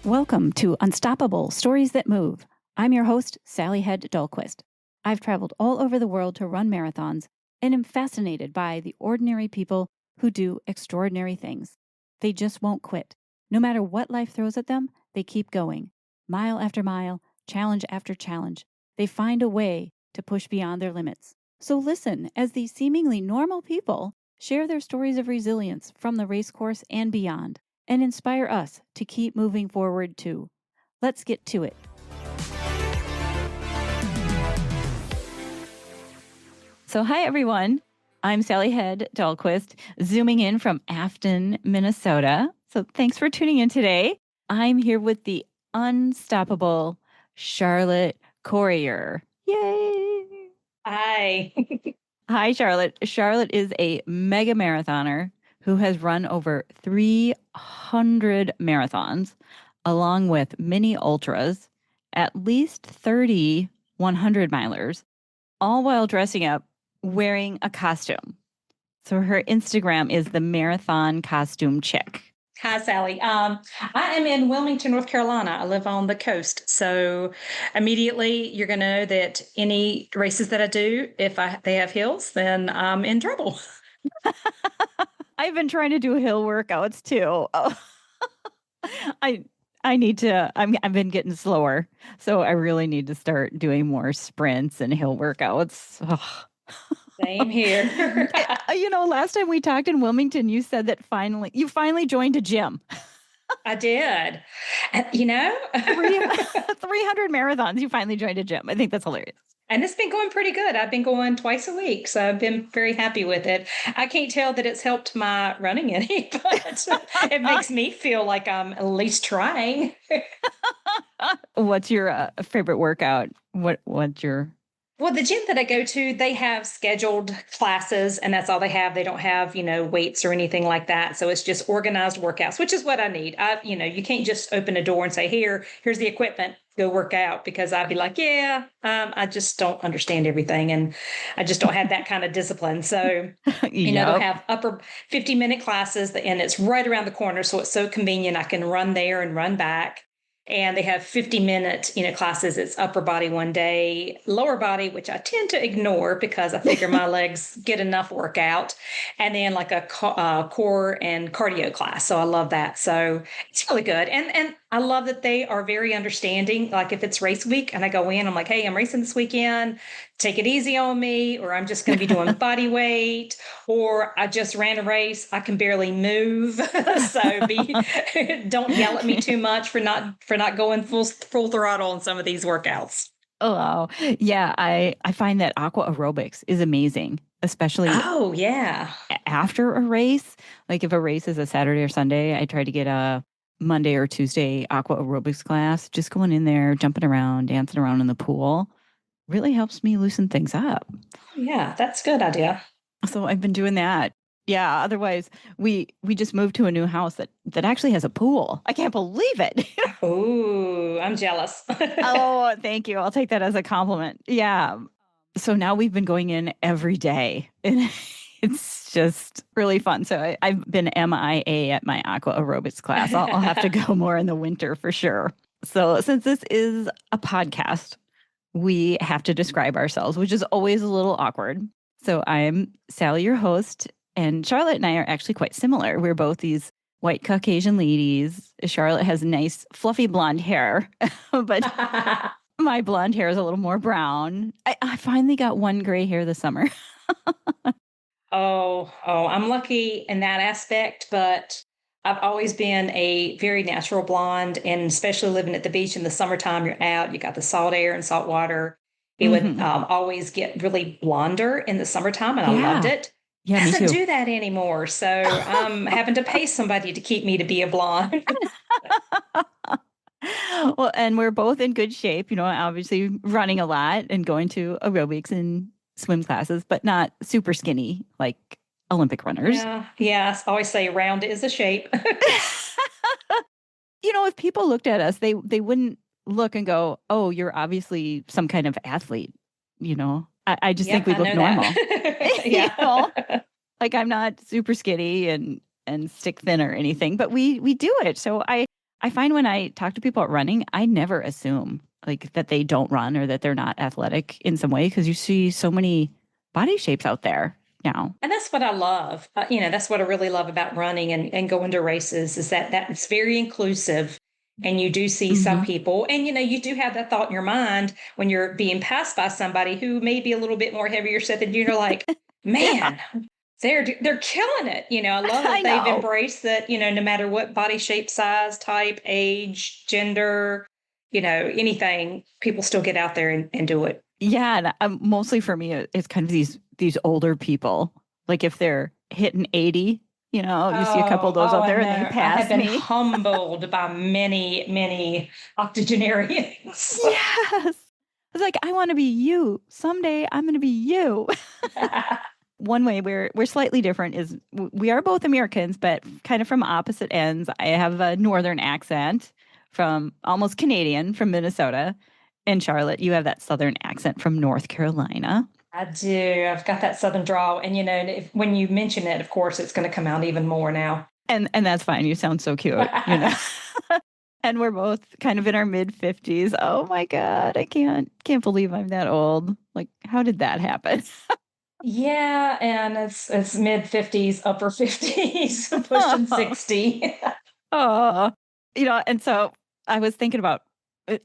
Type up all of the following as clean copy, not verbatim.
Welcome to Unstoppable Stories That Move. I'm your host, Sally Hed Dahlquist. I've traveled all over the world to run marathons and am fascinated by the ordinary people who do extraordinary things. They just won't quit. No matter what life throws at them, they keep going. Mile after mile, challenge after challenge, they find a way to push beyond their limits. So listen as these seemingly normal people share their stories of resilience from the race course and beyond, and inspire us to keep moving forward too. Let's get to it. So hi, everyone. I'm Sally Hed Dahlquist, zooming in from Afton, Minnesota. So thanks for tuning in today. I'm here with the unstoppable Charlotte Corriher. Yay! Hi. Hi, Charlotte. Charlotte is a mega marathoner who has run over 300 marathons, along with mini ultras, at least 30 100-milers, all while dressing up wearing a costume. So her Instagram is the Marathon Costume Chick. Hi, Sally. I am in Wilmington, North Carolina. I live on the coast. So immediately you're going to know that any races that I do, if they have hills, then I'm in trouble. I've been trying to do hill workouts too. Oh. I need to, I've been getting slower. So I really need to start doing more sprints and hill workouts. Oh. Same here. Last time we talked in Wilmington, you said that you finally joined a gym. I did. 300 marathons, you finally joined a gym. I think that's hilarious. And it's been going pretty good. I've been going twice a week, so I've been very happy with it. I can't tell that it's helped my running any, but it makes me feel like I'm at least trying. What's your favorite workout? What's your... Well, the gym that I go to, they have scheduled classes, and that's all they have. They don't have, weights or anything like that. So it's just organized workouts, which is what I need. You can't just open a door and say, here's the equipment, go work out, because I'd be like, I just don't understand everything. And I just don't have that kind of discipline. So, they'll have upper 50-minute classes, and it's right around the corner. So it's so convenient. I can run there and run back. And they have 50-minute, classes. It's upper body one day, lower body, which I tend to ignore because I figure my legs get enough workout. And then like a core and cardio class. So I love that. So it's really good. And I love that they are very understanding. Like if it's race week and I go in, I'm like, hey, I'm racing this weekend. Take it easy on me, or I'm just going to be doing body weight, or I just ran a race. I can barely move. So don't yell at me too much for not going full throttle on some of these workouts. Oh, yeah. I find that aqua aerobics is amazing, especially after a race. Like if a race is a Saturday or Sunday, I try to get a Monday or Tuesday aqua aerobics class, just going in there, jumping around, dancing around in the pool. Really helps me loosen things up. Yeah, that's a good idea. So I've been doing that. Yeah. Otherwise, we just moved to a new house that actually has a pool. I can't believe it. Oh, I'm jealous. Oh, thank you. I'll take that as a compliment. Yeah. So now we've been going in every day, and it's just really fun. So I've been MIA at my aqua aerobics class. I'll have to go more in the winter for sure. So since this is a podcast, we have to describe ourselves, which is always a little awkward. So I'm Sally, your host, and Charlotte and I are actually quite similar. We're both these white Caucasian ladies. Charlotte has nice, fluffy blonde hair, but my blonde hair is a little more brown. I finally got one gray hair this summer. Oh, I'm lucky in that aspect, but I've always been a very natural blonde, and especially living at the beach in the summertime, you're out, you got the salt air and salt water. It would always get really blonder in the summertime, and I loved it. Yeah, doesn't do that anymore. So I'm having to pay somebody to keep me to be a blonde. Well, and we're both in good shape, obviously running a lot and going to aerobics and swim classes, but not super skinny like Olympic runners. Yeah. I always say round is a shape. If people looked at us, they wouldn't look and go, oh, you're obviously some kind of athlete. I just think we look normal. Yeah. Like I'm not super skinny and stick thin or anything, but we do it. So I I find when I talk to people about running, I never assume like that they don't run or that they're not athletic in some way because you see so many body shapes out there now. And that's what I love. That's what I really love about running and going to races is that it's very inclusive. And you do see some Hmm. people, and you do have that thought in your mind when you're being passed by somebody who may be a little bit more heavier set than you. You're like, Yeah, man, they're killing it. I love I that they've know. embraced that. No matter what body shape, size, type, age, gender, anything, people still get out there and do it. Yeah, and mostly for me, it's kind of these older people. Like if they're hitting 80, you see a couple of those Oh, out I there and they know. I have pass been me. humbled by many, many octogenarians. Yes. It's like I want to be you. Someday I'm going to be you. One way we're slightly different is we are both Americans, but kind of from opposite ends. I have a northern accent from almost Canadian from Minnesota. And Charlotte, you have that southern accent from North Carolina. I do. I've got that southern drawl, and when you mention it, of course, it's going to come out even more now. And that's fine. You sound so cute. And we're both kind of in our mid 50s. Oh my God, I can't believe I'm that old. Like, how did that happen? Yeah, and it's mid 50s, upper 50s, pushing 60. Oh, and so I was thinking about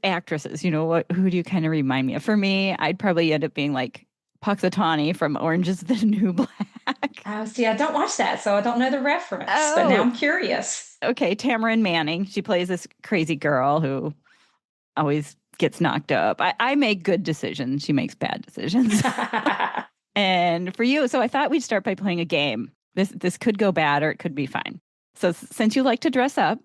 actresses, who do you kind of remind me of? For me, I'd probably end up being like Puxatawny from Orange is the New Black. Oh, see, I don't watch that, so I don't know the reference, but now Oh, I'm curious. okay. Tamara Manning. She plays this crazy girl who always gets knocked up. I make good decisions. She makes bad decisions. And for you, so I thought we'd start by playing a game. This could go bad or it could be fine. So since you like to dress up,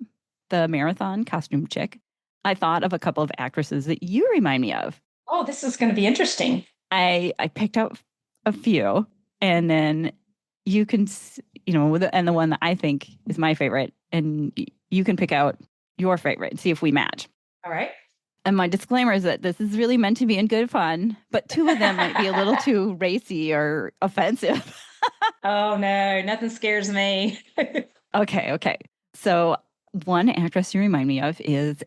the marathon costume chick, I thought of a couple of actresses that you remind me of. Oh, this is going to be interesting. I picked out a few, and then you can, and the one that I think is my favorite, and you can pick out your favorite and see if we match. All right. And my disclaimer is that this is really meant to be in good fun, but two of them might be a little too racy or offensive. Oh no, nothing scares me. Okay. So one actress you remind me of is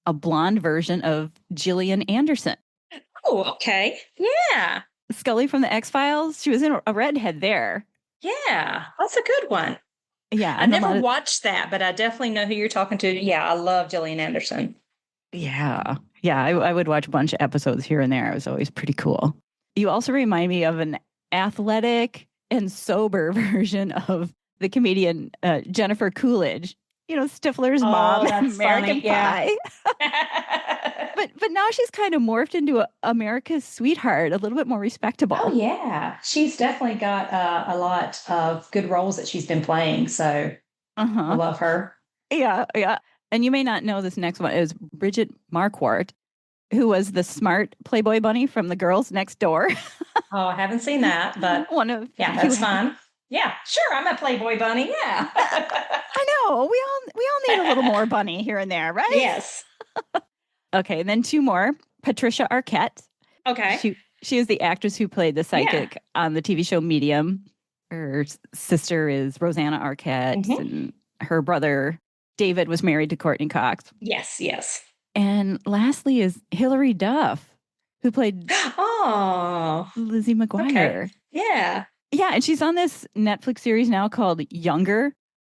a blonde version of Gillian Anderson. Oh, okay. Yeah. Scully from the X-Files. She was in a redhead there. Yeah. That's a good one. Yeah. I And a never lot of, watched that, but I definitely know who you're talking to. Yeah, I love Gillian Anderson. yeah. Yeah. I would watch a bunch of episodes here and there. It was always pretty cool. You also remind me of an athletic and sober version of the comedian Jennifer Coolidge. Stifler's Oh, mom in that's American funny. Yeah. Pie. But now she's kind of morphed into America's sweetheart, a little bit more Oh, respectable. yeah. She's definitely got a lot of good roles that she's been playing. So I Uh-huh. love her. Yeah. And you may not know this next one is Bridget Marquardt, who was the smart Playboy bunny from The Girls Next Door. Oh, I haven't seen that, but One of yeah, you. that's fine. Yeah, sure. I'm a Playboy bunny. Yeah. I know we all need a little more bunny here and there, right? Yes. Okay, and then two more. Patricia Arquette. Okay. She is the actress who played the Yeah. psychic on the TV show Medium. Her sister is Rosanna Arquette, Hmm. and her brother David was married to Courtney Cox. Yes, yes. And lastly is Hilary Duff, who played Oh, Lizzie okay. McGuire. Yeah. Yeah, and she's on this Netflix series now called Younger,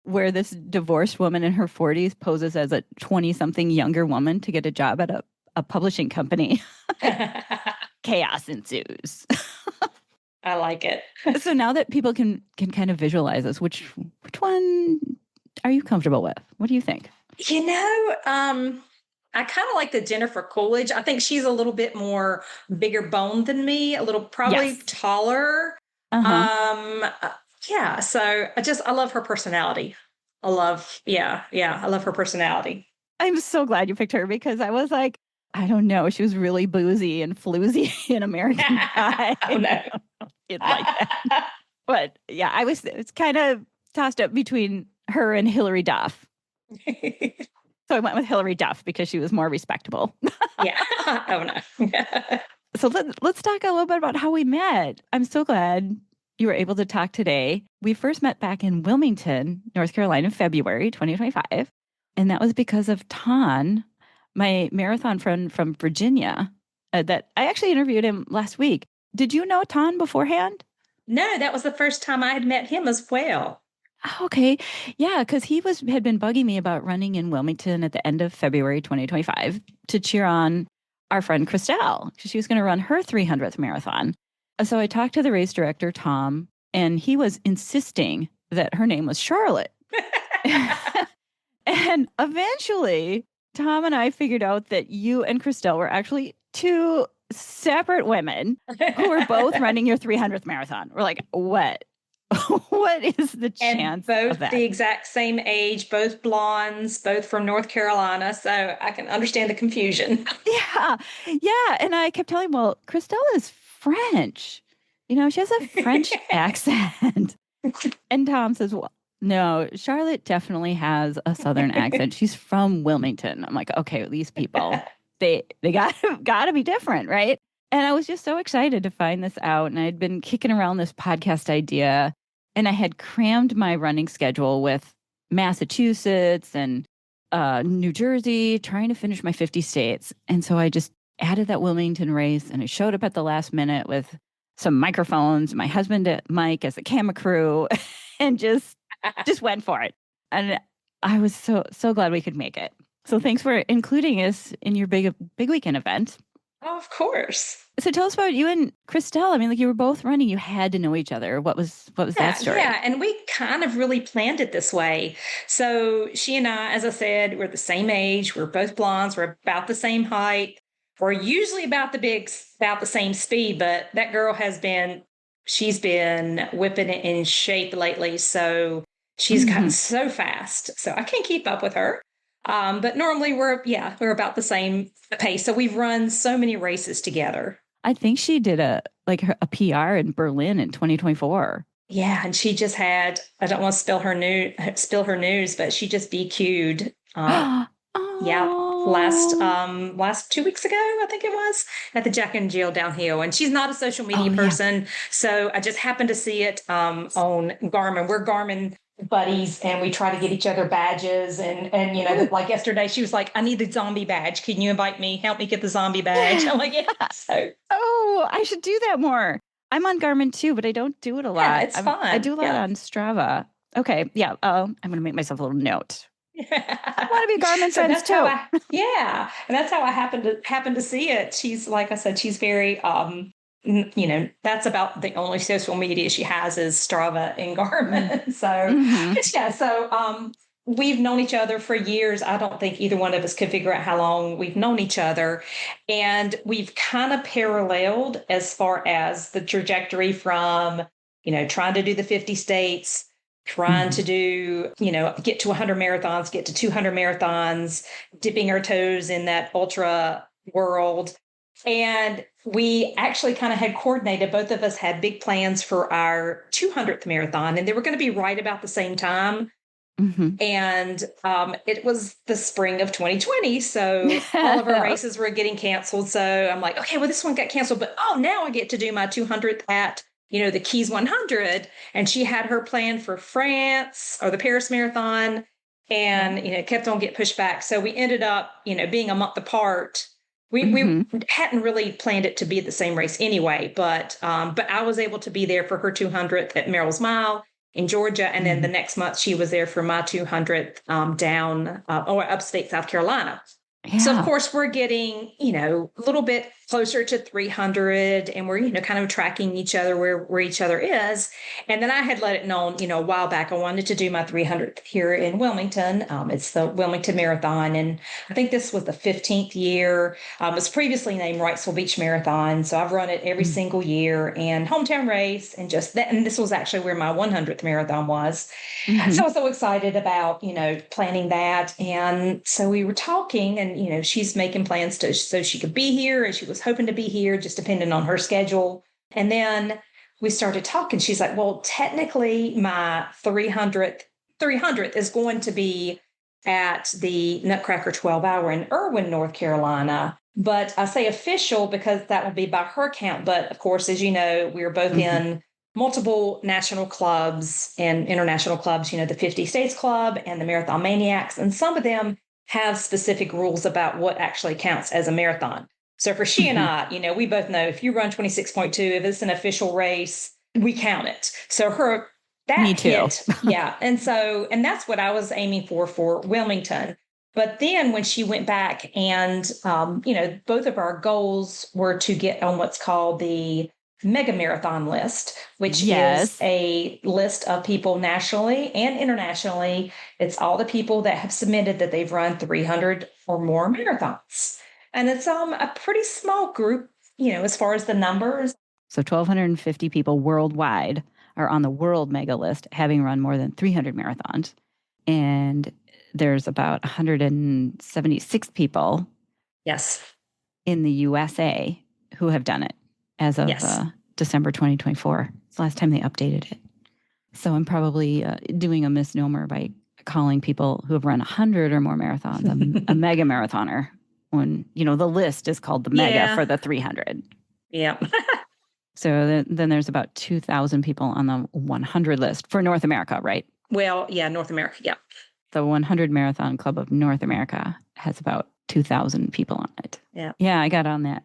where this divorced woman in her 40s poses as a 20-something younger woman to get a job at a publishing company. Chaos ensues. I like it. So now that people can kind of visualize this, which one are you comfortable with? What do you think? I kind of like the Jennifer Coolidge. I think she's a little bit more bigger boned than me, a little probably Yes. taller. Uh-huh. Yeah, so I love her personality. I love her personality. I'm so glad you picked her because I was like, I don't know. She was really boozy and floozy in American Pie. Oh no. Didn't like that. But yeah, it's kind of tossed up between her and Hilary Duff. So I went with Hilary Duff because she was more respectable. Yeah. Oh no. So let's talk a little bit about how we met. I'm so glad you were able to talk today. We first met back in Wilmington, North Carolina, in February 2025. And that was because of Ton, my marathon friend from Virginia, that I actually interviewed him last week. Did you know Ton beforehand? No, that was the first time I had met him as well. Oh, okay. Yeah, because had been bugging me about running in Wilmington at the end of February 2025 to cheer on our friend Christelle. She was going to run her 300th marathon. So I talked to the race director, Tom, and he was insisting that her name was Charlotte. And eventually, Tom and I figured out that you and Christelle were actually two separate women who were both running your 300th marathon. We're like, what? What is the chance both of that? the exact same age, both blondes, both from North Carolina. So I can understand the confusion. Yeah. Yeah. And I kept telling him, well, Christelle is French. She has a French accent. And Tom says, well, no, Charlotte definitely has a Southern accent. She's from Wilmington. I'm like, okay, these people, they gotta be different, right? And I was just so excited to find this out. And I'd been kicking around this podcast idea, and I had crammed my running schedule with Massachusetts and New Jersey, trying to finish my 50 states. And so I just added that Wilmington race, and I showed up at the last minute with some microphones, my husband Mike as a camera crew, and just went for it. And I was so glad we could make it. So thanks for including us in your big weekend event. Oh, of course. So tell us about you and Christelle. I mean, like, you were both running. You had to know each other. What was that story? Yeah, and we kind of really planned it this way. So she and I, as I said, we're the same age. We're both blondes. We're about the same height. We're usually about the same speed, but that girl she's been whipping it in shape lately. So she's gotten so fast. So I can't keep up with her. But normally we're about the same pace. So we've run so many races together. I think she did a PR in Berlin in 2024. Yeah, and she just had, I don't want to spill her news, but she just BQ'd. Yeah, last 2 weeks ago, I think it was, at the Jack and Jill downhill. And she's not a social media person, so I just happened to see it on Garmin. We're Garmin buddies, and we try to get each other badges. And like yesterday, she was like, "I need the zombie badge. Can you invite me? Help me get the zombie badge." I'm like, "Yeah." So, I should do that more. I'm on Garmin too, but I don't do it a lot. Yeah, it's fun. I do a lot on Strava. Okay, yeah. I'm going to make myself a little note. I want to be Garmin friends too. And that's how I happened to see it. She's, like I said, she's very that's about the only social media she has is Strava and Garmin. So we've known each other for years. I don't think either one of us could figure out how long we've known each other, and we've kind of paralleled as far as the trajectory from trying to do the 50 states, trying to do, get to 100 marathons, get to 200 marathons, dipping our toes in that ultra world. And we actually kind of had coordinated, both of us had big plans for our 200th marathon, and they were going to be right about the same time. And it was the spring of 2020. So all of our races were getting canceled. So I'm like, okay, well, this one got canceled, but now I get to do my 200th at the Keys 100. And she had her plan for France or the Paris Marathon, and, it kept on getting pushed back. So we ended up, being a month apart. We hadn't really planned it to be the same race anyway, but I was able to be there for her 200th at Merrill's Mile in Georgia. And then the next month she was there for my 200th down or upstate South Carolina. Yeah. So, of course, we're getting, a little bit closer to 300, and we're, kind of tracking each other where each other is. And then I had let it known, a while back, I wanted to do my 300th here in Wilmington. It's the Wilmington Marathon. And I think this was the 15th year. It was previously named Wrightsville Beach Marathon. So I've run it every single year, and hometown race, and just that. And this was actually where my 100th marathon was. So I was so excited about, planning that. And so we were talking, and she's making plans so she could be here, and she was hoping to be here, just depending on her schedule. And then we started talking. She's like, well, technically my 300th is going to be at the Nutcracker 12-hour in Irwin, North Carolina. But I say official because that will be by her count. But of course, as you know, we were both in multiple national clubs and international clubs, the 50 States Club and the Marathon Maniacs. And some of them have specific rules about what actually counts as a marathon. So for she and I, we both know if you run 26.2, if it's an official race, we count it. So Me too. hit, yeah. And that's what I was aiming for Wilmington. But then when she went back and, both of our goals were to get on what's called the mega marathon list, which is a list of people nationally and internationally. It's all the people that have submitted that they've run 300 or more marathons. And it's a pretty small group, as far as the numbers. So 1,250 people worldwide are on the world mega list, having run more than 300 marathons. And there's about 176 people in the USA who have done it as of December 2024. It's the last time they updated it. So I'm probably doing a misnomer by calling people who have run 100 or more marathons a mega marathoner when, the list is called the mega for the 300. Yeah. So then there's about 2,000 people on the 100 list for North America, right? Well, yeah, North America, yeah. The 100 Marathon Club of North America has about 2,000 people on it. Yeah. Yeah, I got on that.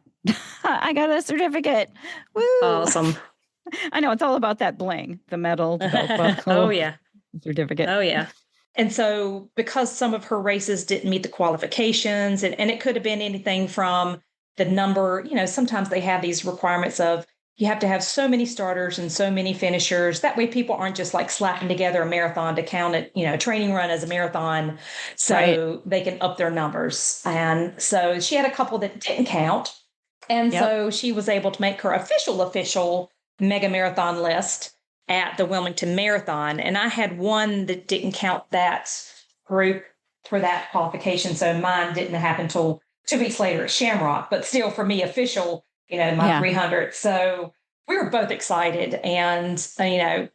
I got a certificate. Woo! Awesome. I know, it's all about that bling, the medal, the belt buckle. Oh, yeah. Certificate. Oh, yeah. And so because some of her races didn't meet the qualifications, and it could have been anything from the number, sometimes they have these requirements of you have to have so many starters and so many finishers. That way people aren't just like slapping together a marathon to count it, a training run as a marathon. So they can up their numbers. And so she had a couple that didn't count. And so she was able to make her official mega marathon list at the Wilmington Marathon. And I had one that didn't count that group for that qualification. So mine didn't happen until 2 weeks later at Shamrock, but still for me official, my 300. So we were both excited. And,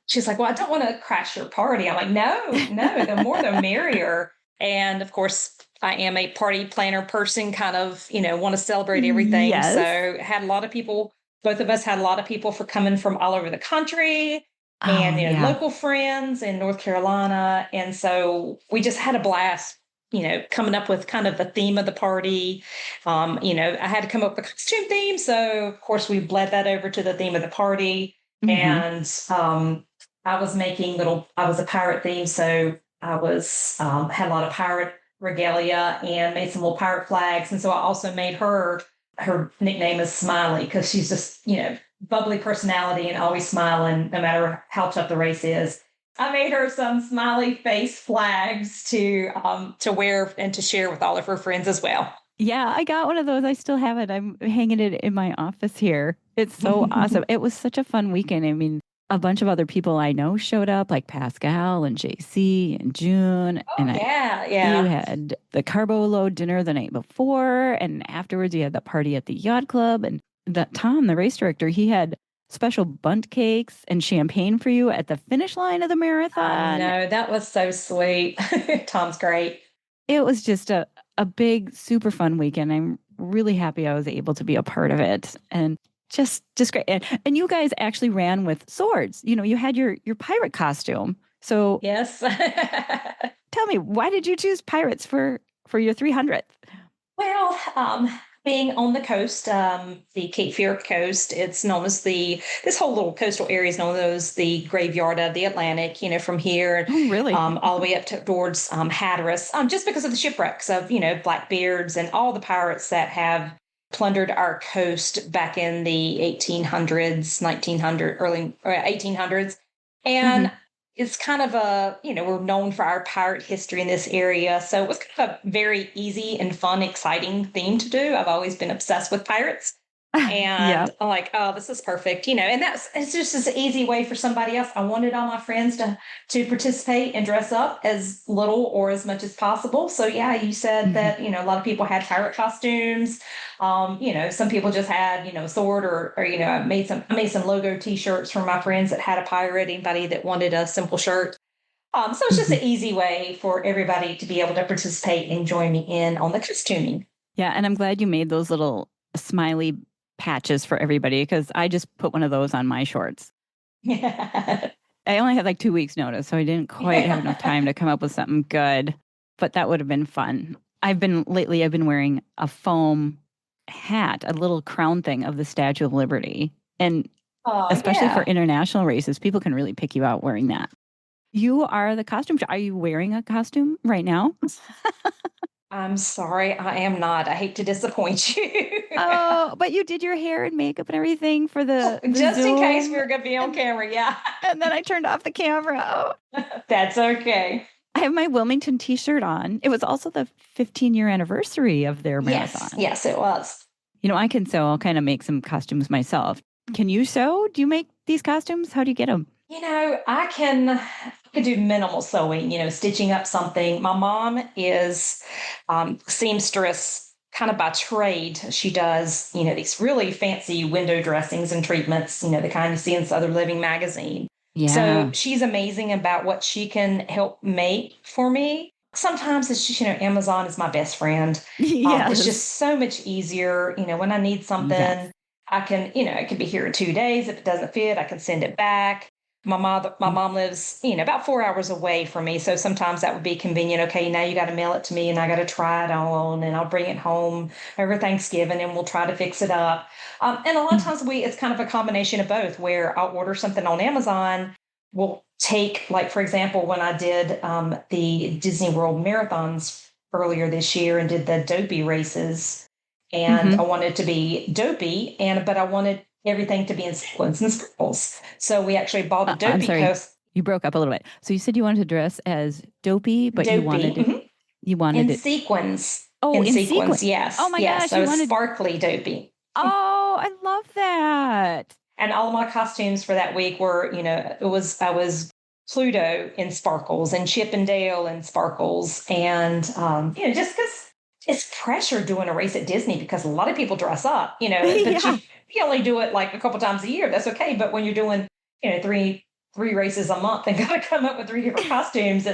she's like, well, I don't want to crash your party. I'm like, no, the more the merrier. And of course, I am a party planner person, kind of, want to celebrate everything. Yes. So had a lot of people, both of us had a lot of people coming from all over the country and, local friends in North Carolina. And so we just had a blast, coming up with kind of the theme of the party. I had to come up with a costume theme. So of course we bled that over to the theme of the party. And I was a pirate theme. So I had a lot of pirate regalia and made some little pirate flags. And so I also made her nickname is Smiley because she's just, bubbly personality and always smiling no matter how tough the race is. I made her some smiley face flags to wear and to share with all of her friends as well. Yeah, I got one of those. I still have it. I'm hanging it in my office here. It's so awesome. It was such a fun weekend. I mean, a bunch of other people I know showed up, like Pascal and JC and June. Oh, and yeah. You had the carbo load dinner the night before, and afterwards you had the party at the yacht club. And Tom, the race director, he had special bundt cakes and champagne for you at the finish line of the marathon. No, that was so sweet. Tom's great. It was just a big, super fun weekend. I'm really happy I was able to be a part of it. And just great. And you guys actually ran with swords. You had your pirate costume. So yes. Tell me, why did you choose pirates for your 300th? Well, being on the coast, the Cape Fear coast, it's known as this whole little coastal area is known as the graveyard of the Atlantic, from here, really? all the way up towards Hatteras, just because of the shipwrecks of, Blackbeards and all the pirates that have plundered our coast back in the 1800s, 1900, early 1800s. And it's kind of we're known for our pirate history in this area. So it was kind of a very easy and fun, exciting theme to do. I've always been obsessed with pirates. And I'm like, oh, this is perfect, and it's just this easy way for somebody else. I wanted all my friends to participate and dress up as little or as much as possible. So yeah, you said that, a lot of people had pirate costumes. Some people just had, a sword or I made some logo t-shirts for my friends that had a pirate, anybody that wanted a simple shirt. So it's just an easy way for everybody to be able to participate and join me in on the costuming. Yeah. And I'm glad you made those little smiley patches for everybody because I just put one of those on my shorts. Yeah. I only had like 2 weeks notice, so I didn't quite have enough time to come up with something good, but that would have been fun. I've been wearing a foam hat, a little crown thing of the Statue of Liberty. And Oh, especially for yeah. international races, people can really pick you out wearing that. You are the costume. Are you wearing a costume right now? I'm sorry, I am not. I hate to disappoint you. Oh, but you did your hair and makeup and everything for the Just in case we Zoom, were going to be on and camera. Yeah. then I turned off the camera. Oh, That's okay. I have my Wilmington T-shirt on. It was also the 15-year anniversary of their Yes. marathon. Yes, it was. I can sew. I'll kind of make some costumes myself. Can you sew? Do you make these costumes? How do you get them? I could do minimal sewing, stitching up something. My mom is seamstress kind of by trade. She does, these really fancy window dressings and treatments, the kind you see in Southern Living magazine. So Yeah. she's amazing about what she can help make for me. Sometimes it's just, Amazon is my best friend. It's Yes. just so much easier, when I need Yes. something, I can, it could be here in 2 days. If it doesn't fit, I can send it back. My mom lives, about 4 hours away from me. So sometimes that would be convenient. Okay, now you got to mail it to me and I got to try it on and I'll bring it home over Thanksgiving and we'll try to fix it up. And a lot of times it's kind of a combination of both where I'll order something on Amazon. We'll take, like, for example, when I did the Disney World marathons earlier this year and did the dopey races, and I Hmm. wanted to be dopey, but I wanted everything to be in sequins and sprinkles. So we actually bought a I'm dopey sorry. coat, You broke up a little bit. So you said you wanted to dress as dopey, but dopey mhm, you wanted in it. sequins. Oh, In in sequins, sequin. Oh yes, my yes. gosh, So you it's wanted. sparkly dopey. Oh, I love that. And all of my costumes for that week were, I was Pluto in sparkles and Chip and Dale in sparkles. And, just because it's pressure doing a race at Disney because a lot of people dress up, but Yeah. you only do it like a couple times a year. That's okay. But when you're doing, three races a month and got to come up with three different costumes,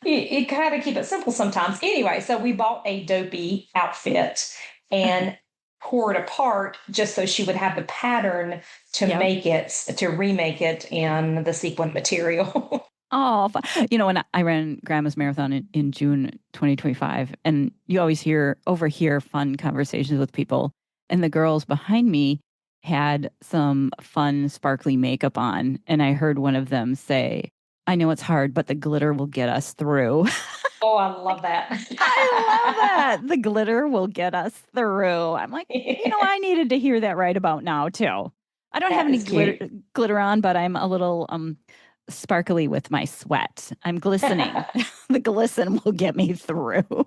you kind of keep it simple sometimes. Anyway, so we bought a dopey outfit and tore it apart just so she would have the pattern Yep. to remake it in the sequin material. Oh, when I ran Grandma's Marathon in June 2025, and you always overhear fun conversations with people, and the girls behind me had some fun, sparkly makeup on, and I heard one of them say, "I know it's hard, but the glitter will get us through." Oh, I love Like, that. I love that. The glitter will get us through. I'm like, I needed to hear that right about now too. I don't have That any is cute. glitter on, but I'm a little sparkly with my sweat. I'm glistening. The glisten will get me through.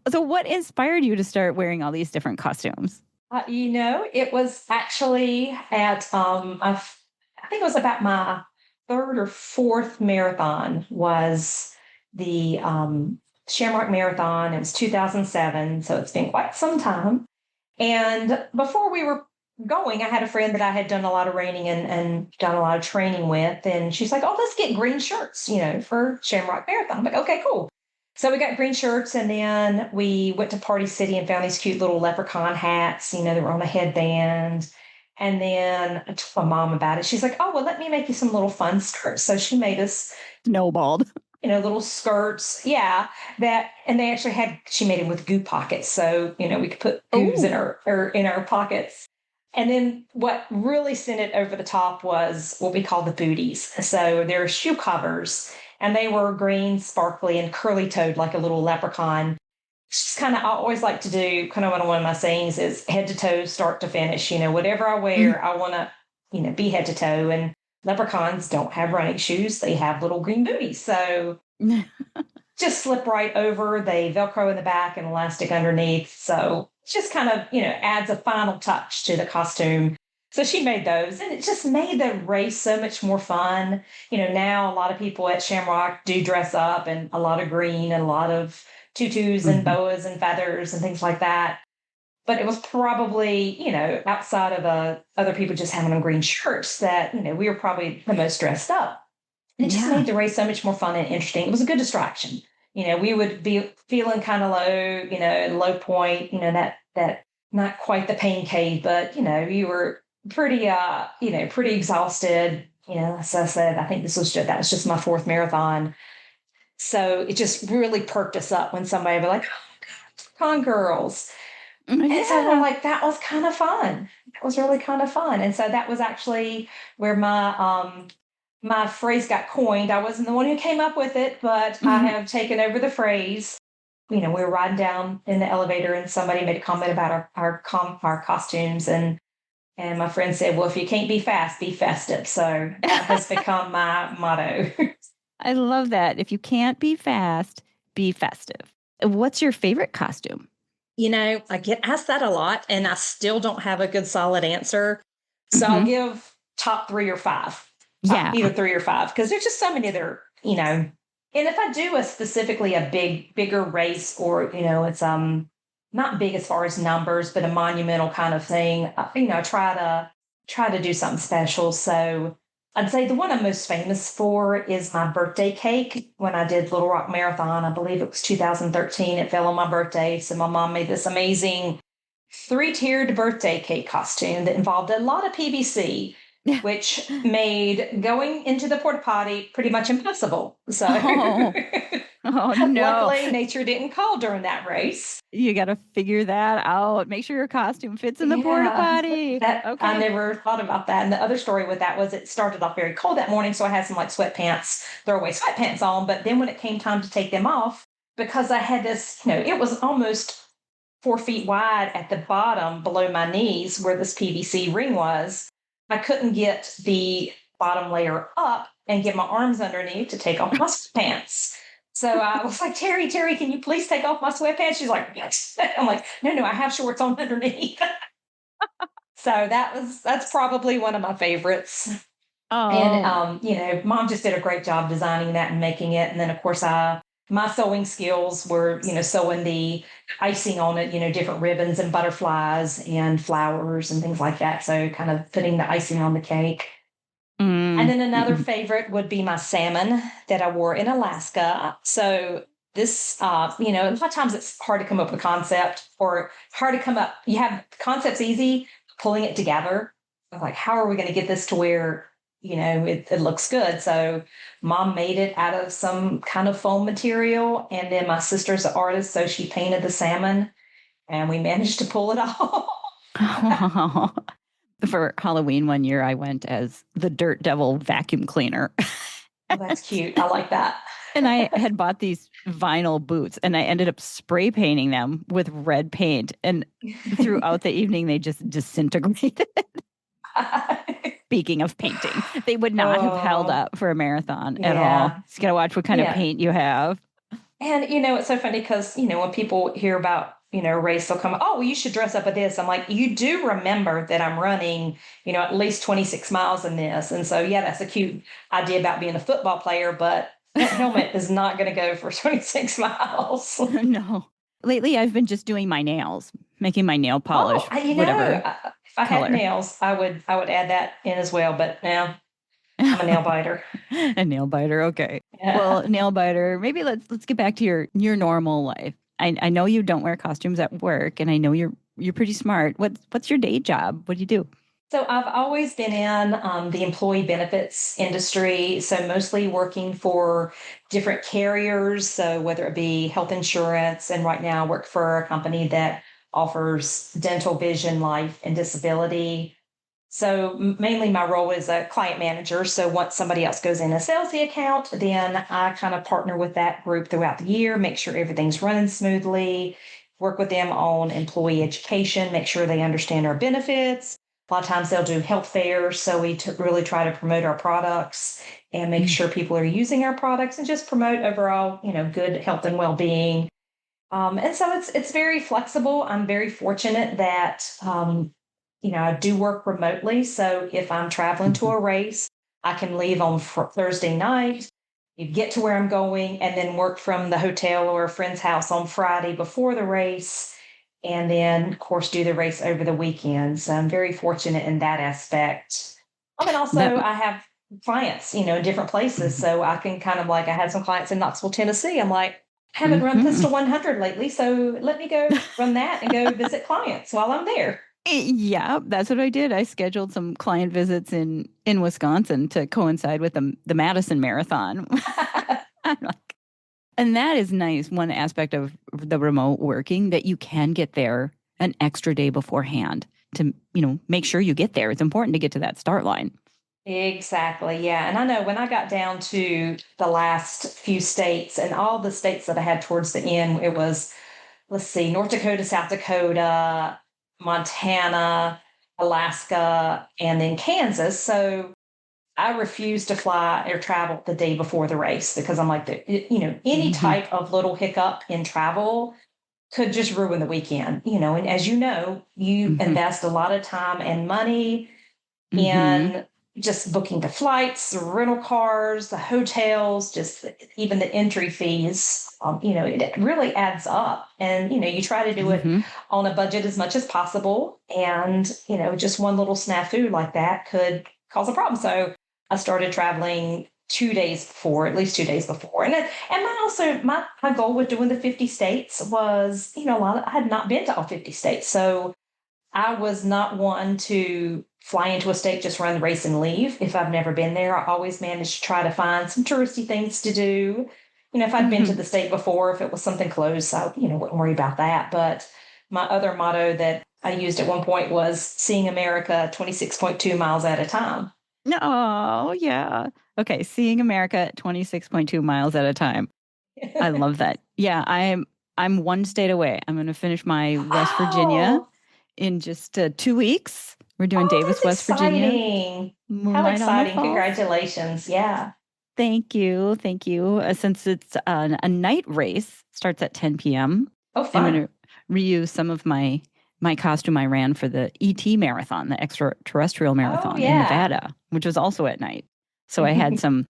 So what inspired you to start wearing all these different costumes? It was actually at I think it was about my third or fourth marathon was the Shamrock Marathon. It was 2007, so it's been quite some time. And before we were going, I had a friend that I had done a lot of reining and done a lot of training with. And she's like, oh, let's get green shirts, for Shamrock Marathon. I'm like, okay, cool. So we got green shirts and then we went to Party City and found these cute little leprechaun hats, that were on a headband. And then I told my mom about it. She's like, oh, well, let me make you some little fun skirts. So she made us Snowballed. little skirts. Yeah, and they actually she made it with goo pockets. So, we could put goos in Oh, our pockets. And then what really sent it over the top was what we call the booties. So they're shoe covers and they were green, sparkly, and curly toed like a little leprechaun. It's just kind of, I always like to do kind of one of my sayings is head to toe, start to finish. Whatever I wear, I want to, be head to toe. And leprechauns don't have running shoes. They have little green booties. So just slip right over. They Velcro in the back and elastic underneath. So it just kind of, adds a final touch to the costume. So she made those and it just made the race so much more fun. Now a lot of people at Shamrock do dress up and a lot of green and a lot of tutus and mhm. boas and feathers and things like that. But it was probably, outside of other people just having on green shirts that, we were probably the most dressed up. And it just Yeah. made the race so much more fun and interesting. It was a good distraction. We would be feeling kind of low, low point, that not quite the pain cave, but you were pretty pretty exhausted As I said, I think that was just my fourth marathon. So it just really perked us up when somebody would be like, con girls. And so we're Yeah. like, that was kind of fun. That was really kind of fun. And so that was actually where my phrase got coined. I wasn't the one who came up with it, but I have taken over the phrase. We were riding down in the elevator and somebody made a comment about our costumes, and my friend said, "Well, if you can't be fast, be festive." So that has become my motto. I love that. If you can't be fast, be festive. What's your favorite costume? I get asked that a lot, and I still don't have a good solid answer. So I'll Hmm. give top three or five, top Yeah. either three or five, because there's just so many that are. And if I do specifically a bigger race, or it's not big as far as numbers, but a monumental kind of thing, try to do something special. So I'd say the one I'm most famous for is my birthday cake. When I did Little Rock Marathon, I believe it was 2013. It fell on my birthday. So my mom made this amazing three-tiered birthday cake costume that involved a lot of PVC, which made going into the porta potty pretty much impossible. So Oh, oh no. luckily, nature didn't call during that race. You got to figure that out. Make sure your costume fits in the porta Yeah, potty. that I Okay. never thought about that. And the other story with that was it started off very cold that morning, so I had some like sweatpants, throwaway sweatpants on. But then when it came time to take them off, because I had this, it was almost 4 feet wide at the bottom below my knees where this PVC ring was, I couldn't get the bottom layer up and get my arms underneath to take off my sweatpants. So I was like, Terry, can you please take off my sweatpants? She's like, yes. I'm like, no, I have shorts on underneath. So that's probably one of my favorites. And Oh, mom just did a great job designing that and making it. And then of course my sewing skills were, sewing the icing on it, different ribbons and butterflies and flowers and things like that. So kind of putting the icing on the cake. And then another mm. favorite would be my salmon that I wore in Alaska. So this, a lot of times it's hard to come up with a concept, or hard to come up. You have concepts easy, pulling it together. Like, how are we going to get this to where, it looks good? So mom made it out of some kind of foam material. And then my sister's an artist, so she painted the salmon and we managed to pull it off. For Halloween one year, I went as the Dirt Devil vacuum cleaner. Oh, that's cute. I like that. And I had bought these vinyl boots and I ended up spray painting them with red paint. And throughout the evening, they just disintegrated. Speaking of painting, they would not have held Oh, up for a marathon at all. yeah. You got to watch what kind of Yeah. paint you have. And it's so funny because, when people hear about, a race, they'll come, oh, well, you should dress up with this. I'm like, you do remember that I'm running, at least 26 miles in this. And so, yeah, that's a cute idea about being a football player, but that helmet is not going to go for 26 miles. No. Lately, I've been just doing my nails, making my nail polish, Oh, whatever if I had color. nails, I would add that in as well. But now I'm a nail biter. A nail biter. Okay. Yeah. Well, nail biter. Maybe let's get back to your normal life. I know you don't wear costumes at work, and I know you're pretty smart. What's your day job? What do you do? So I've always been in the employee benefits industry. So mostly working for different carriers. So whether it be health insurance, and right now I work for a company that offers dental, vision, life, and disability. So mainly my role is a client manager. So once somebody else goes in and sells the account, then I kind of partner with that group throughout the year, make sure everything's running smoothly, work with them on employee education, make sure they understand our benefits. A lot of times they'll do health fairs. So we really try to promote our products and make Mm. sure people are using our products and just promote overall, good health and well-being. And so it's very flexible. I'm very fortunate that I do work remotely. So if I'm traveling to Mhm. a race, I can leave on Thursday night, you get to where I'm going, and then work from the hotel or a friend's house on Friday before the race. And then, of course, do the race over the weekend. So I'm very fortunate in that aspect. And That. also, I have clients, in different places. Mhm. So I can kind of like, I had some clients in Knoxville, Tennessee. I'm like, I haven't run Mhm. Pistol 100 lately. So let me go run that and go visit clients while I'm there. Yeah, that's what I did. I scheduled some client visits in Wisconsin to coincide with the Madison Marathon. I'm like, and that is nice. One aspect of the remote working that you can get there an extra day beforehand to, make sure you get there. It's important to get to that start line. Exactly. Yeah. And I know when I got down to the last few states and all the states that I had towards the end, it was, let's see, North Dakota, South Dakota, Montana, Alaska, and then Kansas. So I refused to fly or travel the day before the race because I'm like, any Hmm. type of little hiccup in travel could just ruin the weekend, and as you know, you Hmm. invest a lot of time and money Hmm. in just booking the flights, the rental cars, the hotels, just even the entry fees. It really adds up. And, you try to do it Hmm. on a budget as much as possible. And, just one little snafu like that could cause a problem. So I started traveling 2 days before, at least 2 days before. And my goal with doing the 50 states was, I had not been to all 50 states. So I was not one to fly into a state, just run the race and leave. If I've never been there, I always managed to try to find some touristy things to do. If I'd been to Hmm. the state before, if it was something close, I, wouldn't worry about that. But my other motto that I used at one point was seeing America 26.2 miles at a time. Oh, yeah. Okay, seeing America 26.2 miles at a time. I love that. Yeah, I'm one state away. I'm going to finish my West Virginia Oh, in just 2 weeks. We're doing oh, Davis, that's West Virginia. exciting. How Moonlight on the exciting. Falls. Congratulations. Yeah. Thank you. Thank you. Since it's a night race, starts at 10 p.m. Oh, I'm going fun. to reuse some of my costume I ran for the ET marathon, the extraterrestrial Oh, marathon in yeah. Nevada, which was also at night. So I had an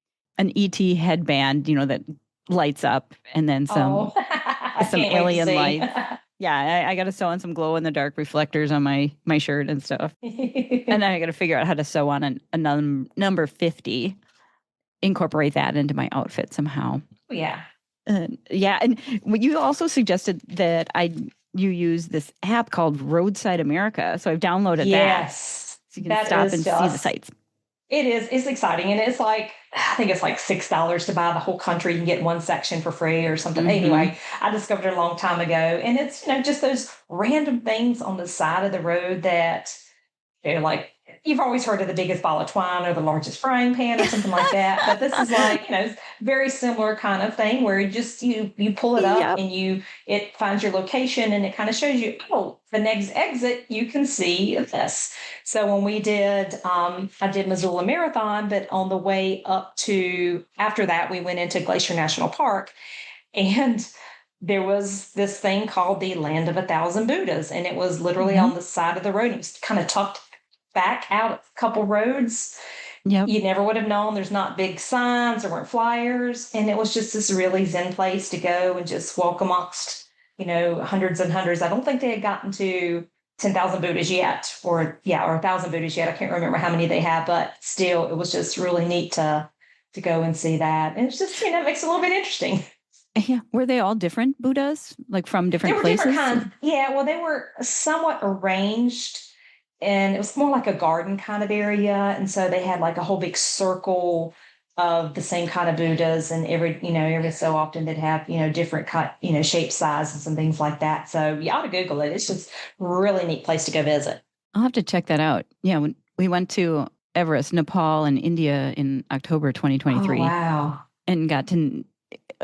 ET headband, that lights up, and then Oh, I some can't wait to alien see. lights. Yeah, I got to sew on some glow in the dark reflectors on my shirt and stuff. And then I got to figure out how to sew on a number 50, incorporate that into my outfit somehow. Yeah. Yeah, and you also suggested that you use this app called Roadside America. So I've downloaded that Yes. so you can That stop is and see the just, sights. it is, it's exciting. And it's like, I think it's like $6 to buy the whole country. You can get one section for free or something. Mm-hmm. Anyway, I discovered it a long time ago. And it's, just those random things on the side of the road that like you've always heard of the biggest ball of twine or the largest frying pan or something like that. But this is like, very similar kind of thing where you pull it up Yep. and it finds your location and it kind of shows you, oh, the next exit you can see this. So when we did I did Missoula Marathon, but on the way up to after that we went into Glacier National Park and there was this thing called the Land of a Thousand Buddhas, and it was literally Hmm. on the side of the road. It was kind of tucked back out a couple roads. Yep. You never would have known there's not big signs, there weren't flyers, and it was just this really zen place to go and just walk amongst, hundreds and hundreds. I don't think they had gotten to 10,000 Buddhas yet, or yeah, or 1,000 Buddhas yet. I can't remember how many they have, but still, it was just really neat to go and see that. And it's just, it makes it a little bit interesting. Yeah. Were they all different Buddhas, like from There different were different places? kinds. Yeah, well, they were somewhat arranged and it was more like a garden kind of area. And so they had like a whole big circle of the same kind of Buddhas and every so often they'd have, different cut, shape sizes and things like that. So you ought to Google it. It's just a really neat place to go visit. I'll have to check that out. Yeah, when we went to Everest, Nepal, and India in October Oh, 2023, wow. and got to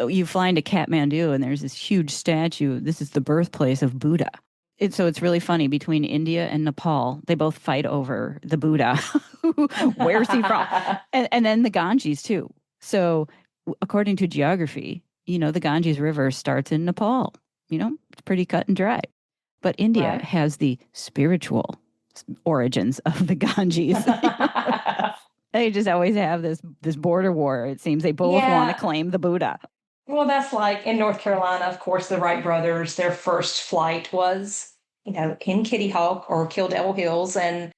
you fly into Kathmandu, and there's this huge statue. This is the birthplace of Buddha. It's really funny between India and Nepal. They both fight over the Buddha. Where's he from? And then the Ganges too. So according to geography, the Ganges River starts in Nepal. It's pretty cut and dry. But India Right. has the spiritual origins of the Ganges. They just always have this border war. It seems they both want to Yeah. claim the Buddha. Well, that's like in North Carolina, of course, the Wright brothers, their first flight was, in Kitty Hawk or Kill Devil Hills. And,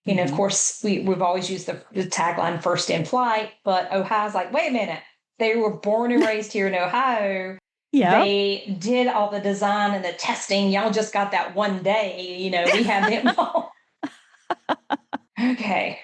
of Hmm. course, we've always used the tagline first in flight, but Ohio's like, wait a minute, they were born and raised here in Ohio. Yeah. They did all the design and the testing. Y'all just got that one day. We had them all. Okay.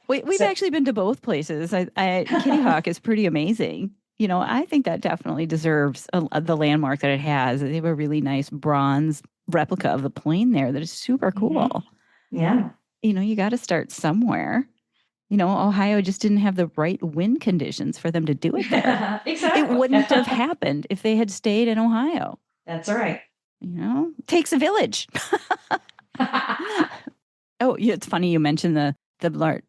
We've So, actually been to both places. Kitty Hawk is pretty amazing. I think that definitely deserves the landmark that it has. They have a really nice bronze replica of the plane there that is super cool. yeah. You got to start somewhere. Ohio just didn't have the right wind conditions for them to do it there. Exactly. It wouldn't have happened if they had stayed in Ohio. That's right. Takes a village. Oh, yeah, it's funny you mentioned the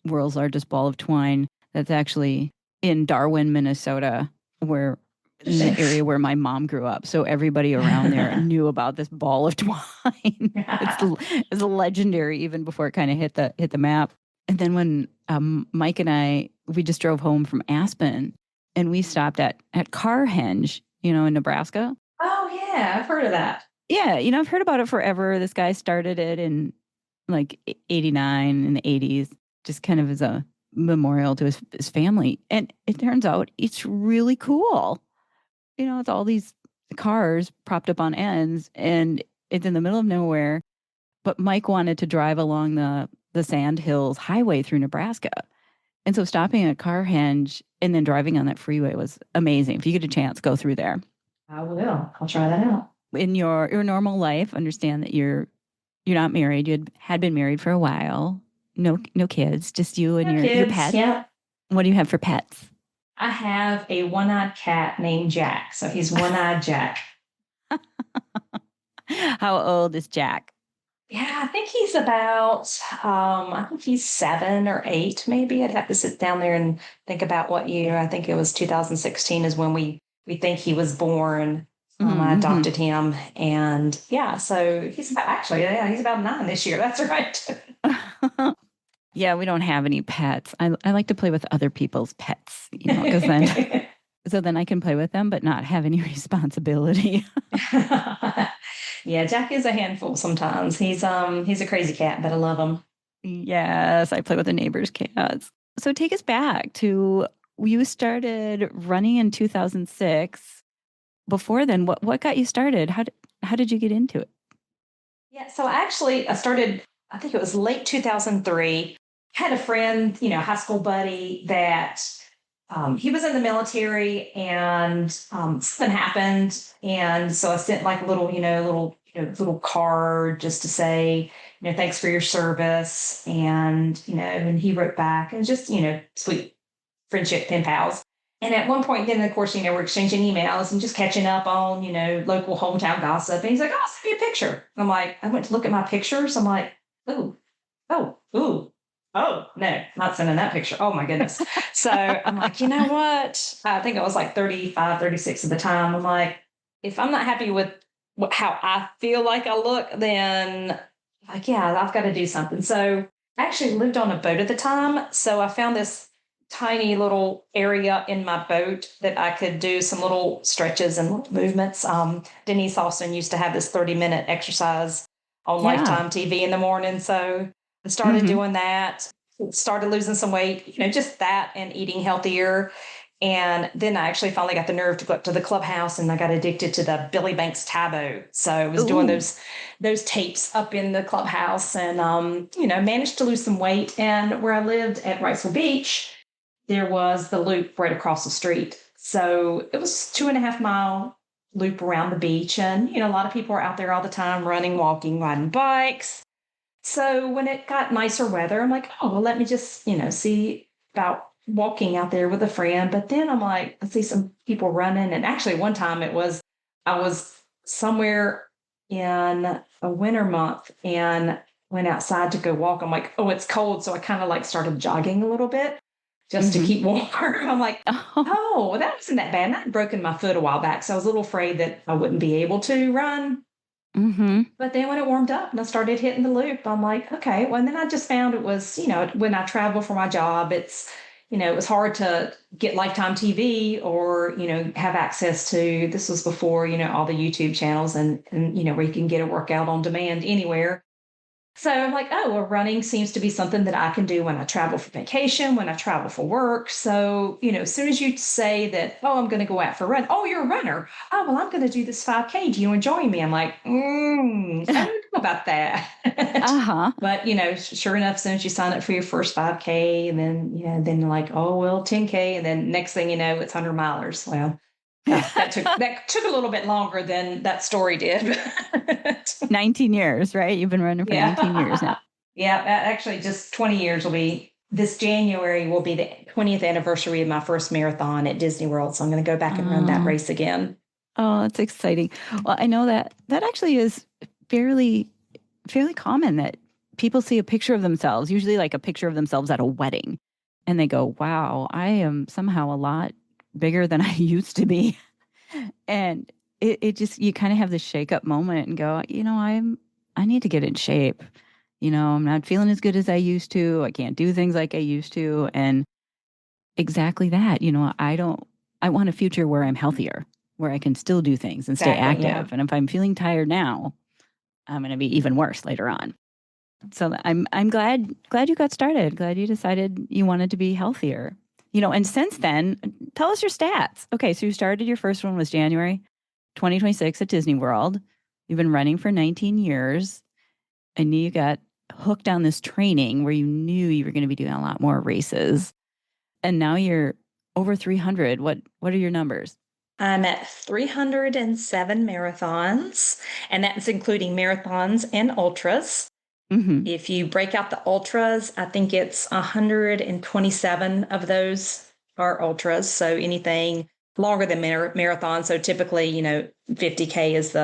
world's largest ball of twine. That's actually in Darwin, Minnesota, where in the area where my mom grew up. So everybody around there knew about this ball of twine. It's legendary even before it kind of hit the map. And then when Mike and we just drove home from Aspen, and we stopped at Carhenge, in Nebraska. Oh yeah, I've heard of that. Yeah, I've heard about it forever. This guy started it in like 89 in the 80s, just kind of as a memorial to his family. And it turns out it's really cool. It's all these cars propped up on ends, and it's in the middle of nowhere. But Mike wanted to drive along the Sand Hills Highway through Nebraska. And so stopping at Carhenge and then driving on that freeway was amazing. If you get a chance, go through there. I will. I'll try that out. In your normal life, understand that you're not married. You had been married for a while. No kids, just you and your pet. Yeah. What do you have for pets? I have a one-eyed cat named Jack. So he's one-eyed Jack. How old is Jack? Yeah, I think he's about, I think he's 7 or 8, maybe. I'd have to sit down there and think about what year. I think it was 2016 is when we think he was born. I adopted him. And yeah, so he's about 9 this year. That's right. Yeah, we don't have any pets. I like to play with other people's pets, because then I can play with them, but not have any responsibility. Yeah, Jack is a handful sometimes. He's a crazy cat, but I love him. Yes, I play with the neighbors' cats. So take us back to you started running in 2006. Before then, what got you started? How did you get into it? Yeah, so I started, I think it was late 2003. Had a friend, high school buddy that he was in the military, and something happened. And so I sent like a little card just to say, thanks for your service. And, and he wrote back, and just, sweet friendship, pen pals. And at one point, then of course, we're exchanging emails and just catching up on, local hometown gossip. And he's like, "Oh, I'll send you a picture." I'm like, I went to look at my pictures. I'm like, ooh, ooh. Oh, no, not sending that picture. Oh, my goodness. So I'm like, you know what? I think I was like 35, 36 at the time. I'm like, if I'm not happy with how I feel like I look, then like, yeah, I've got to do something. So I actually lived on a boat at the time. So I found this tiny little area in my boat that I could do some little stretches and little movements. Denise Austin used to have this 30-minute exercise on Lifetime TV in the morning. So I started doing that, started losing some weight, just that and eating healthier. And then I actually finally got the nerve to go up to the clubhouse, and I got addicted to the Billy Banks Tabo. So I was doing those tapes up in the clubhouse, and, managed to lose some weight. And where I lived at Wrightsville Beach, there was the loop right across the street. So it was 2.5-mile loop around the beach. And, a lot of people are out there all the time, running, walking, riding bikes. So when it got nicer weather, I'm like, oh, well, let me just, see about walking out there with a friend. But then I'm like, I see some people running. And actually one time I was somewhere in a winter month and went outside to go walk. I'm like, oh, it's cold. So I kind of like started jogging a little bit just to keep warm. I'm like, oh, that wasn't that bad. And I'd broken my foot a while back. So I was a little afraid that I wouldn't be able to run. But then when it warmed up and I started hitting the loop, I'm like, okay. Well, and then I just found it was, when I travel for my job, it's, it was hard to get Lifetime TV or, have access to, this was before, all the YouTube channels and, where you can get a workout on demand anywhere. So I'm like, oh, well, running seems to be something that I can do when I travel for vacation, when I travel for work. So, as soon as you say that, oh, I'm going to go out for a run. Oh, you're a runner. Oh, well, I'm going to do this 5K. Do you enjoy me? I'm like, I don't know about that. Uh-huh. But, sure enough, as soon as you sign up for your first 5K and then you're like, oh, well, 10K. And then next thing you know, it's 100 milers. Well, that took a little bit longer than that story did. 19 years, right? You've been running for 19 years now. Yeah. Yeah, actually just 20 years this January will be the 20th anniversary of my first marathon at Disney World. So I'm going to go back and run that Oh, race again. oh, that's exciting. Well, I know that actually is fairly common that people see a picture of themselves, usually like a picture of themselves at a wedding, and they go, "Wow, I am somehow a lot bigger than I used to be." And it just you kind of have this shake up moment and go, I need to get in shape. I'm not feeling as good as I used to. I can't do things like I used to. And exactly that, I want a future where I'm healthier, where I can still do things and stay Exactly. Yeah. active. And if I'm feeling tired now, I'm going to be even worse later on. So I'm glad you got started. Glad you decided you wanted to be healthier. And since then, tell us your stats. Okay, so you started your first one was January 2026 at Disney World. You've been running for 19 years. I knew you got hooked on this training where you knew you were going to be doing a lot more races. And now you're over 300. What are your numbers? I'm at 307 marathons, and that's including marathons and ultras. Mm-hmm. If you break out the ultras, I think it's 127 of those are ultras. So anything longer than marathon. So typically, 50K is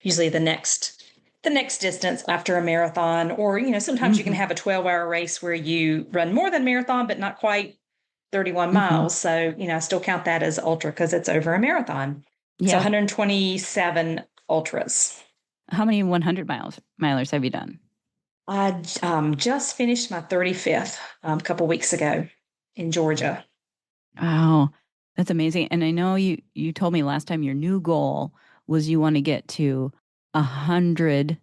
usually the next distance after a marathon. Or, sometimes you can Mm-hmm. have a 12-hour race where you run more than marathon, but not quite 31 Mm-hmm. miles. So, I still count that as ultra because it's over a marathon. So Yep. 127 ultras. How many 100 milers have you done? I just finished my 35th a couple weeks ago in Georgia. Wow, that's amazing. And I know you told me last time your new goal was you want to get to 100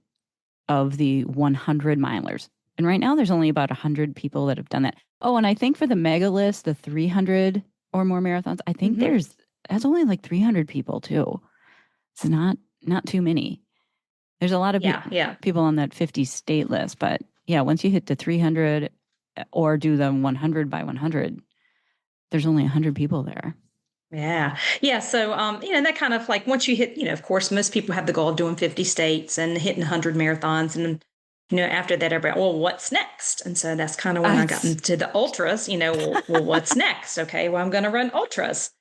of the 100 milers. And right now there's only about 100 people that have done that. Oh, and I think for the mega list, the 300 or more marathons, I think Mm-hmm. that's only like 300 people too. It's not too many. There's a lot of Yeah. people on that 50 state list, but yeah, once you hit the 300 or do them 100 by 100, there's only 100 people there. Yeah. Yeah. So, that kind of like once you hit, of course, most people have the goal of doing 50 states and hitting 100 marathons. And, after that, everybody, well, what's next? And so that's kind of when I got It's into the ultras, well, what's next? Okay. Well, I'm going to run ultras.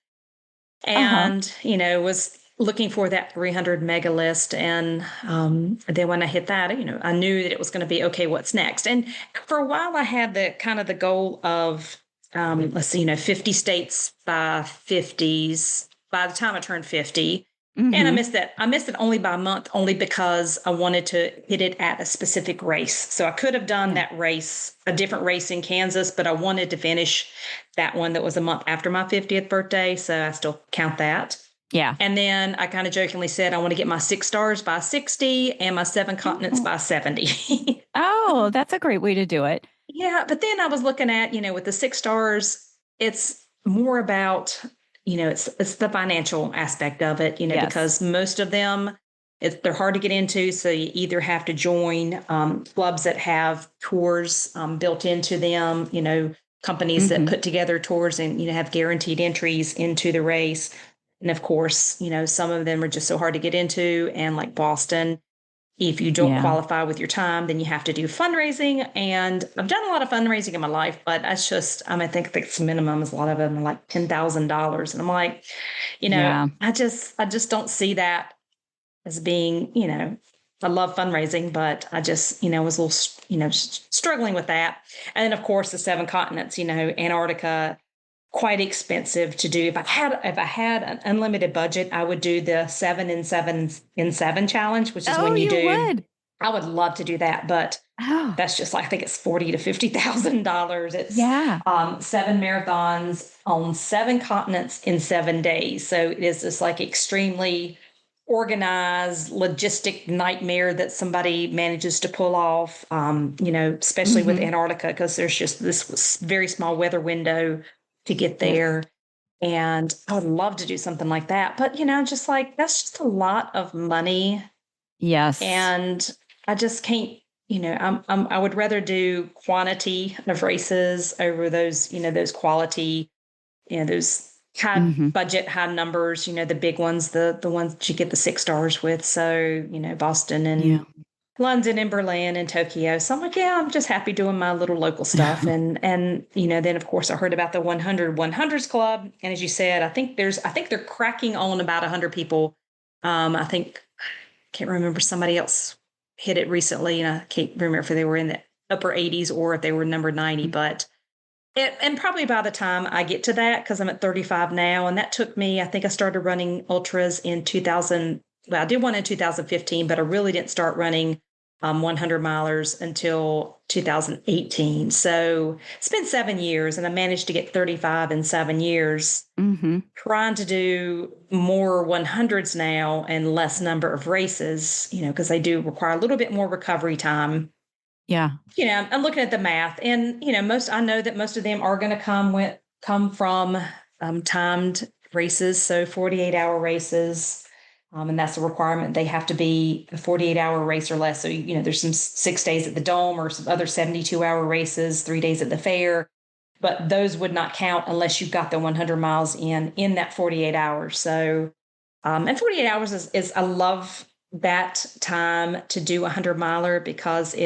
uh-huh. And, was looking for that 300 mega list. And then when I hit that, I knew that it was going to be, okay, what's next? And for a while, I had the kind of the goal of, let's see, 50 states by 50s by the time I turned 50. And I Mm-hmm. missed that. I missed it only by a month, only because I wanted to hit it at a specific race. So I could have done Yeah. that race, a different race in Kansas, but I wanted to finish that one that was a month after my 50th birthday. So I still count that. Yeah. And then I kind of jokingly said, I want to get my 6 stars by 60 and my 7 continents Oh, by 70. oh, that's a great way to do it. Yeah. But then I was looking at, with the 6 stars, it's more about, it's the financial aspect of it, Yes. because most of them, they're hard to get into. So you either have to join clubs that have tours built into them, companies that Mm-hmm. put together tours and, have guaranteed entries into the race. And of course, some of them are just so hard to get into. And like Boston, if you don't Yeah. qualify with your time, then you have to do fundraising. And I've done a lot of fundraising in my life, but that's just, I think the minimum is a lot of them are like $10,000. And I'm like, Yeah. I just don't see that as being, I love fundraising, but I just, was a little, struggling with that. And then of course the 7 continents, Antarctica, quite expensive to do. If I had an unlimited budget, I would do the 7 in 7 challenge, which is Oh, when you you do. would. I would love to do that, but Oh, that's just like I think it's $40,000 to $50,000. It's yeah. 7 marathons on 7 continents in 7 days, so it is just like extremely organized logistic nightmare that somebody manages to pull off, especially with Hmm. Antarctica, because there's just this very small weather window to get Yep. there. And I would love to do something like that. But, just like that's just a lot of money. Yes. And I just can't, I would rather do quantity of races over those quality, those high Hmm. budget, high numbers, the big ones, the ones that you get the 6 stars with. So, Boston Yeah. and London and Berlin and Tokyo. So I'm like, yeah, I'm just happy doing my little local stuff. And then of course I heard about the 100 Club. And as you said, I think they're cracking on about 100 people. I think, can't remember, somebody else hit it recently, and I can't remember if they were in the upper 80s or if they were number 90, but and probably by the time I get to that, because I'm at 35 now, and that took me, I think I started running ultras in 2000. Well, I did one in 2015, but I really didn't start running 100 milers until 2018. So it's been 7 years, and I managed to get 35 in 7 years. Hmm. Trying to do more 100s now and less number of races, because they do require a little bit more recovery time. Yeah. I'm looking at the math, and I know that most of them are going to come from timed races, so 48-hour races, and that's a requirement. They have to be a 48-hour race or less. So there's some 6 days at the Dome or some other 72-hour races, 3 days at the fair, but those would not count unless you've got the 100 miles in that 48 hours. So, and 48 hours is I love that time to do a 100 miler because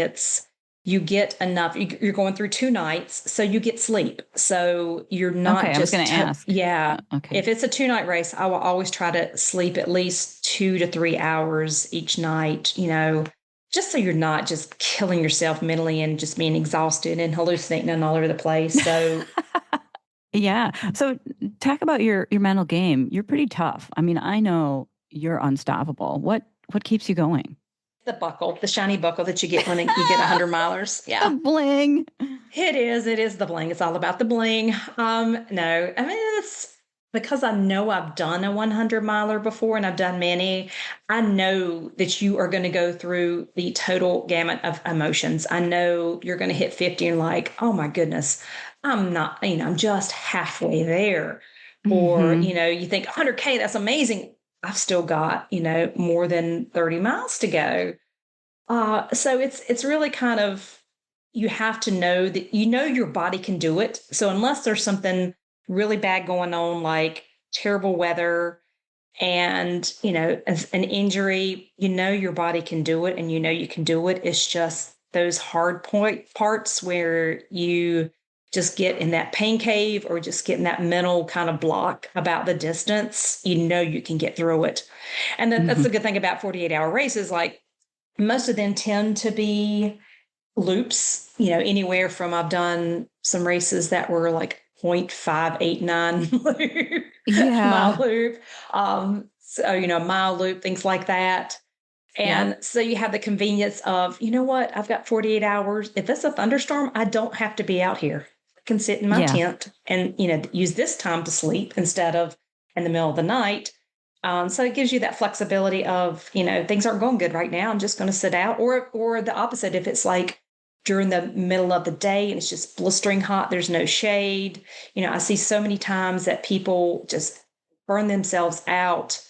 you get enough. You're going through 2 nights, so you get sleep. So you're not Okay. I was going just, to ask. yeah. Okay. If it's a 2 night race, I will always try to sleep at least 2 to 3 hours each night, just so you're not just killing yourself mentally and just being exhausted and hallucinating and all over the place. So Yeah. So talk about your mental game. You're pretty tough. I mean, I know you're unstoppable. What keeps you going? the shiny buckle that you get when you get 100 milers. The Yeah. bling. It is the bling. It's all about the bling. No, I mean, it's because I know I've done a 100 miler before and I've done many. I know that you are going to go through the total gamut of emotions. I know you're going to hit 50 and like, oh my goodness, I'm not, I'm just halfway there. Or, Hmm. you think 100K, that's amazing. I've still got, more than 30 miles to go. So it's really kind of, you have to know that your body can do it. So unless there's something really bad going on, like terrible weather and an injury, your body can do it, and you can do it. It's just those hard point parts where you just get in that pain cave or just get in that mental kind of block about the distance. You can get through it, and that's Hmm. the good thing about 48-hour races. Like most of them tend to be loops, anywhere from, I've done some races that were like 0.589 loop, mile Yeah. loop, so, mile loop, things like that. Yep. And so you have the convenience of, what, I've got 48 hours. If it's a thunderstorm, I don't have to be out here. I can sit in my Yeah. tent and, use this time to sleep instead of in the middle of the night. So it gives you that flexibility of, things aren't going good right now. I'm just going to sit out, or the opposite. If it's like during the middle of the day and it's just blistering hot, there's no shade. I see so many times that people just burn themselves out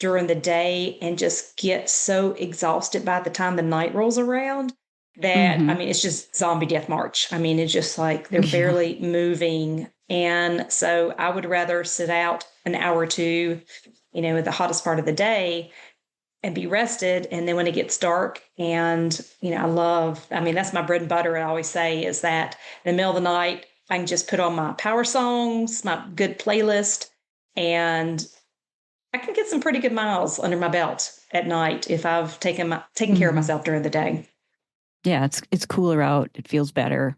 during the day and just get so exhausted by the time the night rolls around that, I Hmm. mean, it's just zombie death march. I mean, it's just like they're Yeah. barely moving. And so I would rather sit out an hour or two, at the hottest part of the day and be rested. And then when it gets dark, and, I mean, that's my bread and butter. I always say is that in the middle of the night, I can just put on my power songs, my good playlist, and I can get some pretty good miles under my belt at night if I've taken care of Hmm. myself during the day. Yeah. It's cooler out. It feels better.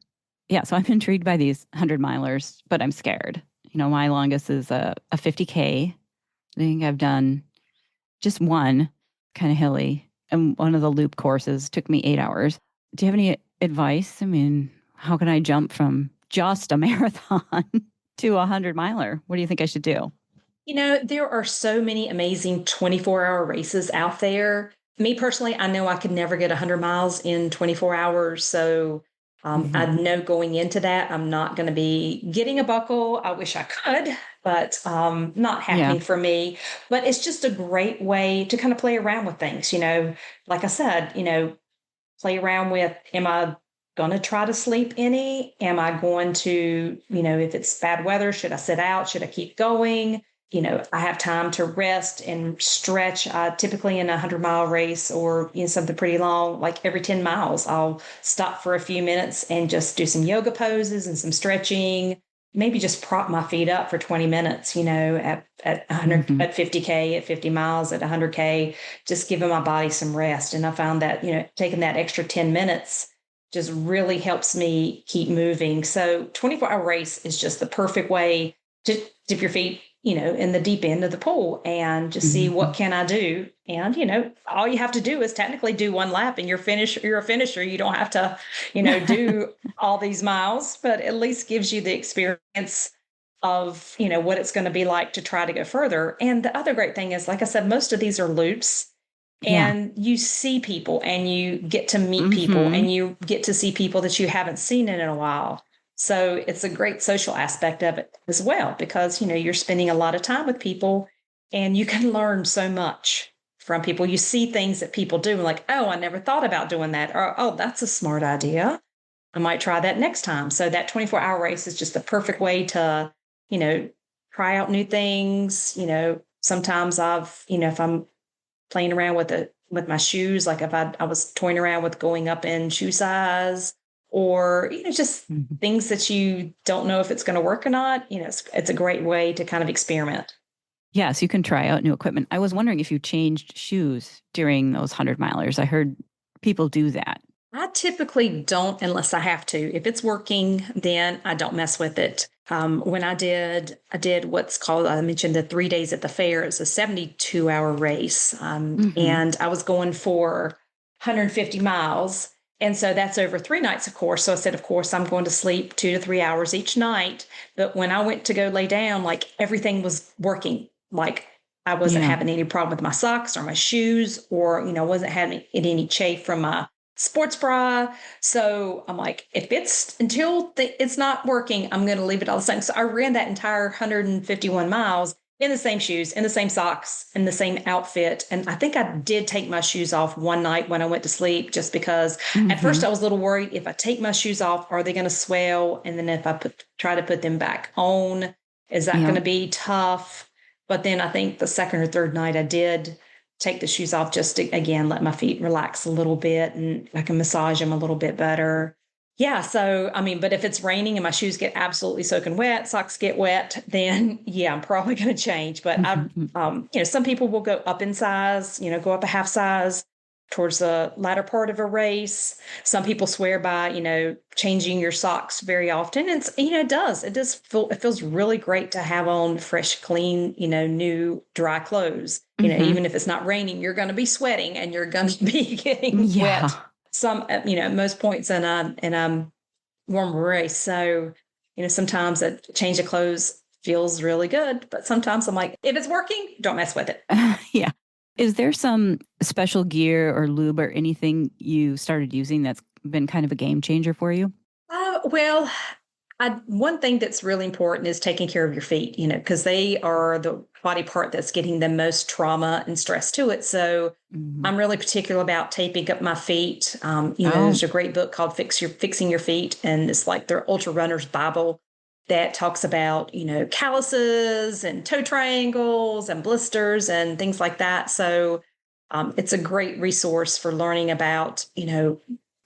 Yeah. So I'm intrigued by these 100 milers, but I'm scared. My longest is a 50K. I think I've done just one, kind of hilly, and one of the loop courses took me 8 hours. Do you have any advice? I mean, how can I jump from just a marathon to a 100 miler? What do you think I should do? There are so many amazing 24-hour races out there. Me personally, I know I could never get 100 miles in 24 hours. So I Hmm. know going into that, I'm not going to be getting a buckle. I wish I could, but not Yeah. happening for me. But it's just a great way to kind of play around with things. Like I said, play around with, am I going to try to sleep any? Am I going to, if it's bad weather, should I sit out? Should I keep going? I have time to rest and stretch. Typically in a 100-mile race or something pretty long, like every 10 miles, I'll stop for a few minutes and just do some yoga poses and some stretching. Maybe just prop my feet up for 20 minutes, at 100, Hmm. at 50K, at 50 miles, at 100K, just giving my body some rest. And I found that, taking that extra 10 minutes just really helps me keep moving. So 24-hour race is just the perfect way to dip your feet, in the deep end of the pool and just see what Hmm. can I do. And, all you have to do is technically do one lap and you're a finisher. You don't have to, do all these miles, but at least gives you the experience of, what it's going to be like to try to go further. And the other great thing is, like I said, most of these are loops Yeah. and you see people and you get to meet people Hmm. and you get to see people that you haven't seen in a while. So it's a great social aspect of it as well, because, you're spending a lot of time with people and you can learn so much from people. You see things that people do like, oh, I never thought about doing that. Or, oh, that's a smart idea. I might try that next time. So that 24-hour race is just the perfect way to, you know, try out new things. Sometimes if I'm playing around with my shoes, like if I was toying around with going up in shoe size or, just Hmm. things that you don't know if it's going to work or not, it's a great way to kind of experiment. Yes, you can try out new equipment. I was wondering if you changed shoes during those 100 milers. I heard people do that. I typically don't unless I have to. If it's working, then I don't mess with it. When I did what's called, I mentioned the 3 days at the fair. It's a 72-hour race. Hmm. And I was going for 150 miles. And so that's over 3 nights, of course. So I said, of course, I'm going to sleep 2 to 3 hours each night. But when I went to go lay down, like everything was working. Like I wasn't Yeah. having any problem with my socks or my shoes, or, wasn't having any chafe from my sports bra. So I'm like, if it's it's not working, I'm going to leave it all the same. So I ran that entire 151 miles in the same shoes, in the same socks, in the same outfit. And I think I did take my shoes off one night when I went to sleep, just because at first Hmm. I was a little worried, if I take my shoes off, are they going to swell? And then if I try to put them back on, is that going Yeah. to be tough? But then I think the second or third night I did take the shoes off just to, again, let my feet relax a little bit and I can massage them a little bit better. Yeah. So, I mean, but if it's raining and my shoes get absolutely soaking wet, socks get wet, then yeah, I'm probably going to change. But some people will go up in size, go up a half size towards the latter part of a race. Some people swear by, changing your socks very often. And, it feels really great to have on fresh, clean, new dry clothes. Hmm. Even if it's not raining, you're going to be sweating and you're going to be getting wet Yeah. most points in a warm race. So, sometimes a change of clothes feels really good, but sometimes I'm like, if it's working, don't mess with it. Yeah. Is there some special gear or lube or anything you started using that's been kind of a game changer for you? Well, one thing that's really important is taking care of your feet, because they are the body part that's getting the most trauma and stress to it. So Hmm. I'm really particular about taping up my feet. Oh, There's a great book called Fixing Your Feet, and it's like their ultra runner's Bible that talks about, calluses and toe triangles and blisters and things like that. So it's a great resource for learning about,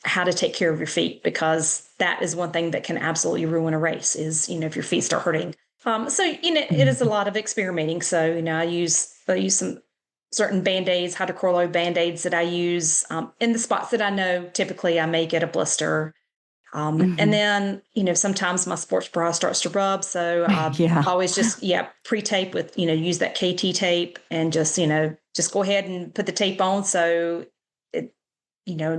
how to take care of your feet, because that is one thing that can absolutely ruin a race is, if your feet start hurting. So, it is a mhm. lot of experimenting. So, I use some certain band-aids, hydrochloride band-aids that I use in the spots that I know typically I may get a blister. And Mhm. then, sometimes my sports bra starts to rub. So I Yeah. always just, yeah, pre-tape with, use that KT tape and just go ahead and put the tape on. So it,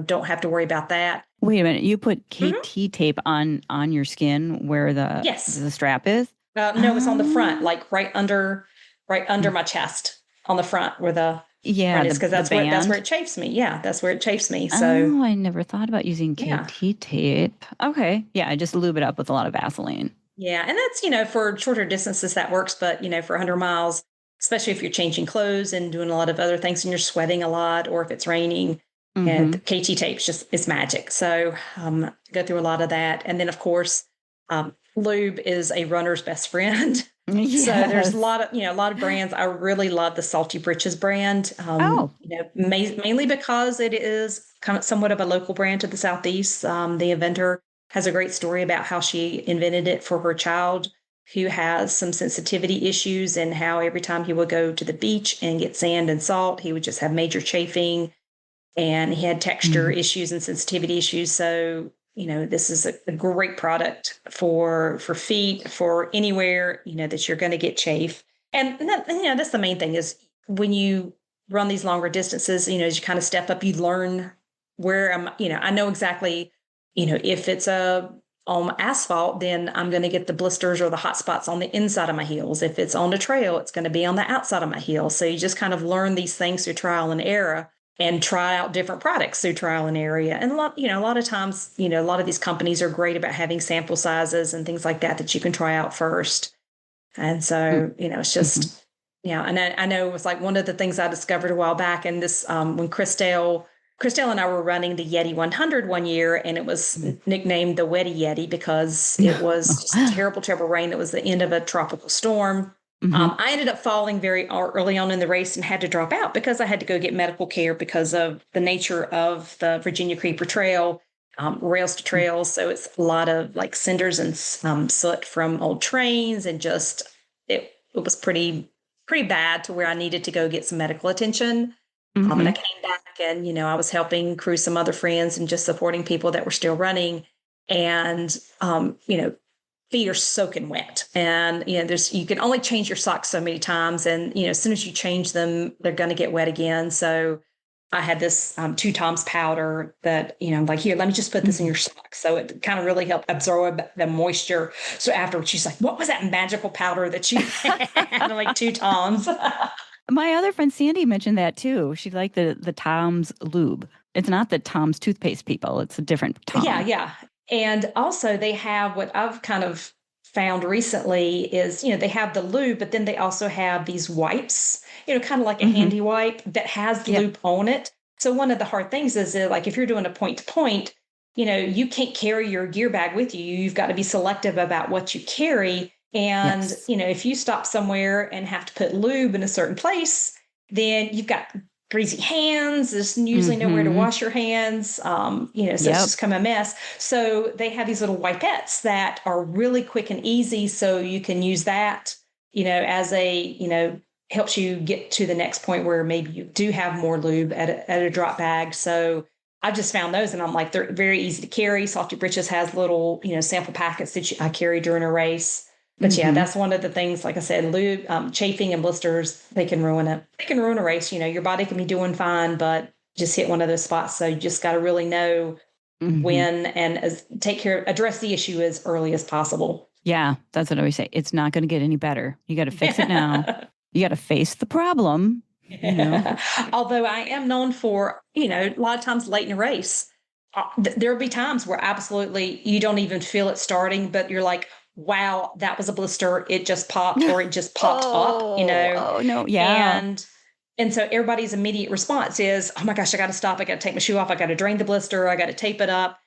don't have to worry about that. Wait a minute. You put Mhm. KT tape on your skin where the Yes. the strap is? No, it's on the front, Ah. like right under. right under my chest on the front where the Yeah, run is, because the that's where band. it chafes me. Yeah, that's where it chafes me. So Oh, I never thought about using yeah. KT tape. Okay. Yeah, I just lube it up with a lot of Vaseline. Yeah, and that's, for shorter distances that works, but for 100 miles, especially if you're changing clothes and doing a lot of other things and you're sweating a lot, or if it's raining, and Mm-hmm. KT tape's just it's magic. So go through a lot of that, and then of course, lube is a runner's best friend. So there's a Yes. lot of a lot of brands. I really love the Salty Britches brand. Oh. Mainly because it is kind of somewhat of a local brand to the Southeast. The inventor has a great story about how she invented it for her child who has some sensitivity issues, and how every time he would go to the beach and get sand and salt, he would just have major chafing, and he had texture Mm. issues and sensitivity issues. So, this is a great product for feet, for anywhere, that you're going to get chafe. And that, that's the main thing is when you run these longer distances, as you kind of step up, you learn where I know exactly, if it's on asphalt, then I'm going to get the blisters or the hot spots on the inside of my heels. If it's on the trail, it's going to be on the outside of my heels. So you just kind of learn these things through trial and error, and try out different products through trial and error. And a lot of times, a lot of these companies are great about having sample sizes and things like that you can try out first. And so, it's Mm-hmm. just, and I know it was like one of the things I discovered a while back. And this, when Christelle and I were running the Yeti 100 one year, and it was nicknamed the Wetty Yeti because it was just terrible, terrible rain. It was the end of a tropical storm. Mm-hmm. I ended up falling very early on in the race and had to drop out because I had to go get medical care because of the nature of the Virginia Creeper Trail, rails to trails. So it's a lot of like cinders and soot from old trains, and just it was pretty bad to where I needed to go get some medical attention. And Mm-hmm. I came back, and I was helping crew some other friends and just supporting people that were still running, and feet are soaking wet, and you can only change your socks so many times, and as soon as you change them, they're going to get wet again. So I had this 2 Toms powder that like, here, let me just put this in Mm-hmm. your socks, so it kind of really helped absorb the moisture. So afterwards she's like, what was that magical powder that you had? I'm like, 2 Toms. My other friend Sandy mentioned that too. She liked the Tom's lube. It's not the Tom's toothpaste people. It's a different Yeah, Tom. yeah. And also they have, what I've kind of found recently is, they have the lube, but then they also have these wipes, kind of like a Mm-hmm. handy wipe that has Yep. lube on it. So one of the hard things is that, like, if you're doing a point to point, you can't carry your gear bag with you. You've got to be selective about what you carry. And, Yes. if you stop somewhere and have to put lube in a certain place, then you've got greasy hands. There's usually nowhere to Mm-hmm. wash your hands. So it's Yep. just come a mess. So they have these little wipettes that are really quick and easy. So you can use that, as a, helps you get to the next point where maybe you do have more lube at a drop bag. So I've just found those, and I'm like, they're very easy to carry. Salty Britches has little, sample packets that I carry during a race. But yeah, Mm-hmm. that's one of the things. Like I said, lube, chafing and blisters, they can ruin it. They can ruin a race. Your body can be doing fine, but just hit one of those spots. So you just got to really know Mm-hmm. when, and address the issue as early as possible. Yeah, that's what I always say. It's not going to get any better. You got to fix it now. Yeah. You got to face the problem. You know. Although I am known for, a lot of times late in a race, there'll be times where absolutely you don't even feel it starting, but you're like, wow, that was a blister. It just popped, or it just popped up, Oh no, yeah. and so everybody's immediate response is, oh my gosh, I got to stop. I got to take my shoe off. I got to drain the blister. I got to tape it up.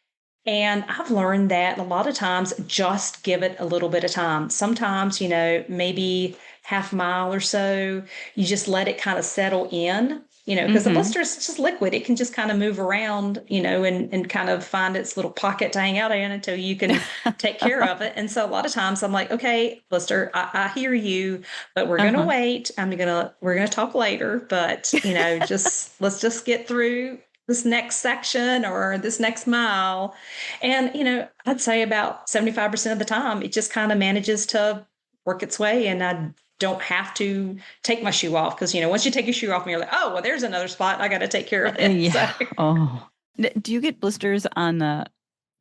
And I've learned that a lot of times, just give it a little bit of time. Sometimes, maybe half mile or so, you just let it kind of settle in, because the Mm-hmm. blister is just liquid. It can just kind of move around, and kind of find its little pocket to hang out in until you can take care of it. And so a lot of times I'm like, okay, blister, I hear you, but we're going to Uh-huh. wait. We're going to talk later, but, let's just get through this next section or this next mile. And, I'd say about 75% of the time, it just kind of manages to work its way. And I don't have to take my shoe off because, once you take your shoe off, and you're like, oh, well, there's another spot. I got to take care of it. So, Yeah. Oh. Do you get blisters on the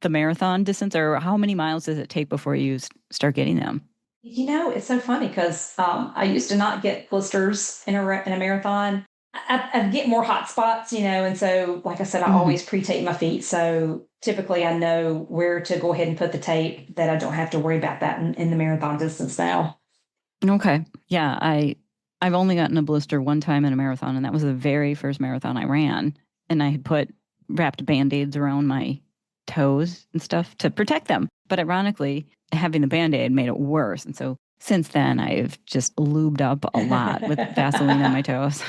marathon distance, or how many miles does it take before you start getting them? It's so funny because I used to not get blisters in a marathon. I get more hot spots, and so like I said, I Mhm. always pre-tape my feet. So typically, I know where to go ahead and put the tape that I don't have to worry about that in the marathon distance now. Okay. Yeah, I've only gotten a blister one time in a marathon, and that was the very first marathon I ran. And I had put wrapped band-aids around my toes and stuff to protect them. But ironically, having the band-aid made it worse. And so since then I've just lubed up a lot with Vaseline on my toes.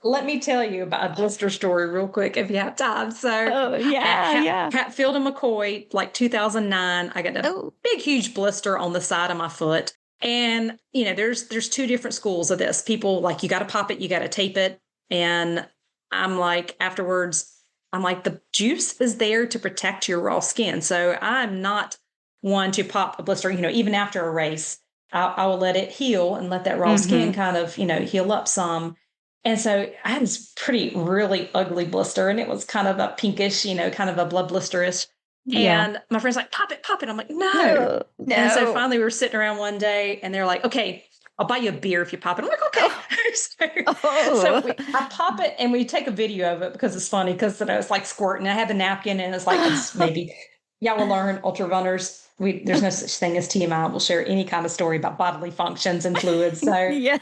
Let me tell you about a blister story real quick if you have time. So Oh, at yeah, yeah. Hatfield and McCoy, like 2009, I got a Oh. big, huge blister on the side of my foot. And there's two different schools of this. People like you got to pop it, you got to tape it, and I'm like afterwards, I'm like the juice is there to protect your raw skin. So I'm not one to pop a blister. Even after a race, I will let it heal and let that raw skin Mhm. kind of heal up some. And so I had this pretty, really ugly blister, and it was kind of a pinkish, kind of a blood blisterish. Yeah. And my friend's like, pop it, pop it. I'm like, no. No. And so No. finally we were sitting around one day and they're like, okay, I'll buy you a beer if you pop it. I'm like, okay. Oh. I pop it and we take a video of it because it's funny because it's like squirting. I have the napkin and it's like, it's Oh. maybe, yeah, we'll learn ultra runners. There's no such thing as TMI. We'll share any kind of story about bodily functions and fluids. So Yes.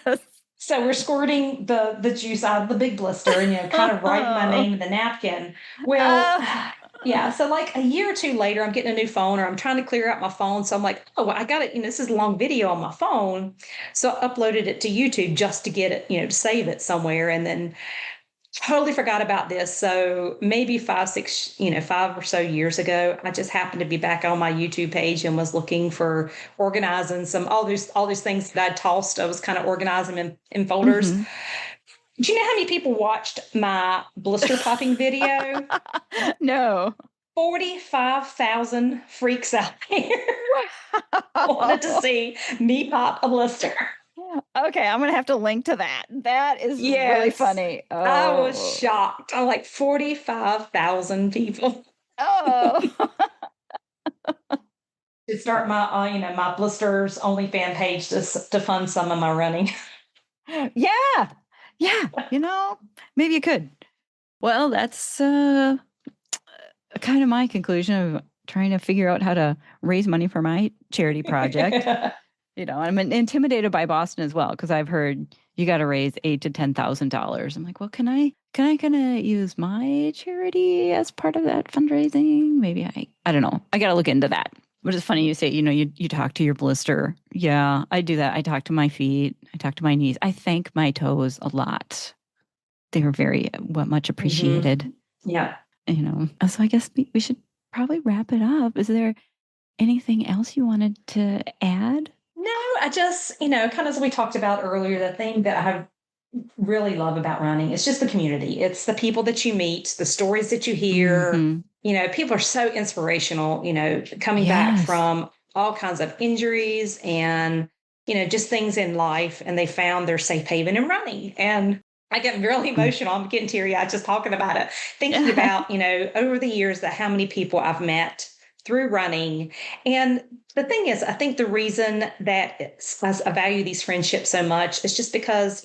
we're squirting the juice out of the big blister and kind of writing my Oh. name in the napkin. Well, Oh. yeah. So like a year or two later, I'm getting a new phone or I'm trying to clear out my phone. So I'm like, oh, I got it. This is a long video on my phone. So I uploaded it to YouTube just to get it, to save it somewhere. And then totally forgot about this. So maybe 5 or so years ago, I just happened to be back on my YouTube page and was looking for organizing all these things that I tossed. I was kind of organizing them in folders. Mhm. Do you know how many people watched my blister popping video? No. 45,000 freaks out there wanted to Wow. see me pop a blister. Okay, I'm gonna have to link to that. That is really Yes, funny. I was Oh. shocked. I'm like 45,000 people. Oh. To start my my blisters only fan page to fund some of my running. Yeah. Yeah. Maybe you could. Well, that's kind of my conclusion of trying to figure out how to raise money for my charity project. I'm intimidated by Boston as well because I've heard you got to raise $8,000 to $10,000. I'm like, well, can I kind of use my charity as part of that fundraising? Maybe I don't know. I got to look into that. But it's funny you say, you talk to your blister. Yeah, I do that. I talk to my feet. I talk to my knees. I thank my toes a lot. They're very much Hmm. appreciated. Yeah. So I guess we should probably wrap it up. Is there anything else you wanted to add? No, I just, kind of as we talked about earlier, the thing that I really love about running is just the community. It's the people that you meet, the stories that you hear. Hmm. People are so inspirational, coming back Yes. from all kinds of injuries and, just things in life. And they found their safe haven in running. And I get really Mm. emotional. I'm getting teary eyed just talking about it, thinking about, over the years that how many people I've met through running. And the thing is, I think the reason that I value these friendships so much is just because,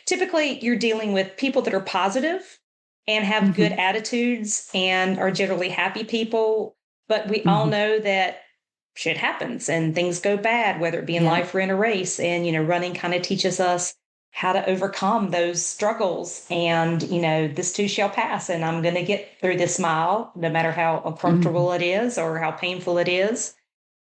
typically you're dealing with people that are positive and have good Hmm. attitudes and are generally happy people. But we all Hmm. know that shit happens and things go bad, whether it be in Yeah. life or in a race. And, running kind of teaches us how to overcome those struggles. And, this too shall pass. And I'm going to get through this mile, no matter how Hmm. uncomfortable it is or how painful it is.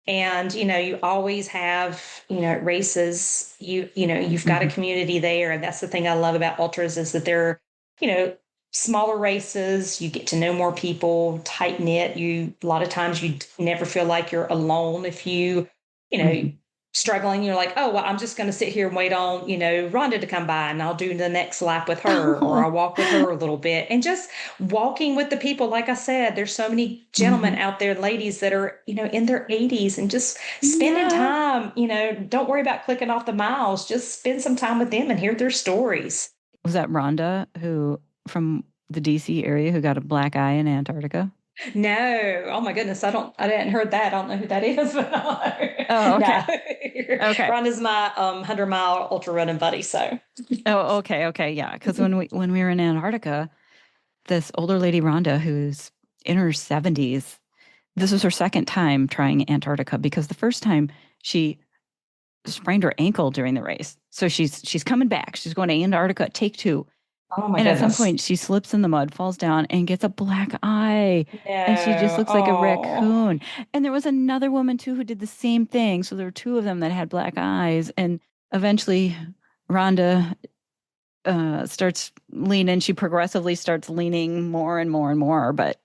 And you always have races, you've got a Hmm. community there, and that's the thing I love about ultras is that they're you know smaller races. You get to know more people, tight knit. You a lot of times you never feel like you're alone. If you know Hmm. struggling, you're like, oh well, I'm just going to sit here and wait on Rhonda to come by, and I'll do the next lap with her, or Oh. I'll walk with her a little bit. And just walking with the people, like I said, there's so many gentlemen Hmm. out there, ladies that are in their 80s, and just spending Yeah. time. Don't worry about clicking off the miles, just spend some time with them and hear their stories. Was that Rhonda who from the DC area who got a black eye in Antarctica? No. Oh my goodness. I didn't heard that. I don't know who that is, but Oh, no. okay. Okay. Rhonda's my 100-mile ultra running buddy. So Oh, okay. Okay. Yeah. Because when we were in Antarctica, this older lady, Rhonda, who's in her 70s, this was her second time trying Antarctica because the first time she sprained her ankle during the race. So she's coming back. She's going to Antarctica, take two. oh my And at some goodness. point, she slips in the mud, falls down, and gets a black eye. And she just No. looks like a Oh. raccoon. And there was another woman, too, who did the same thing. So there were two of them that had black eyes. And eventually, Rhonda starts leaning. She progressively starts leaning more and more and more. But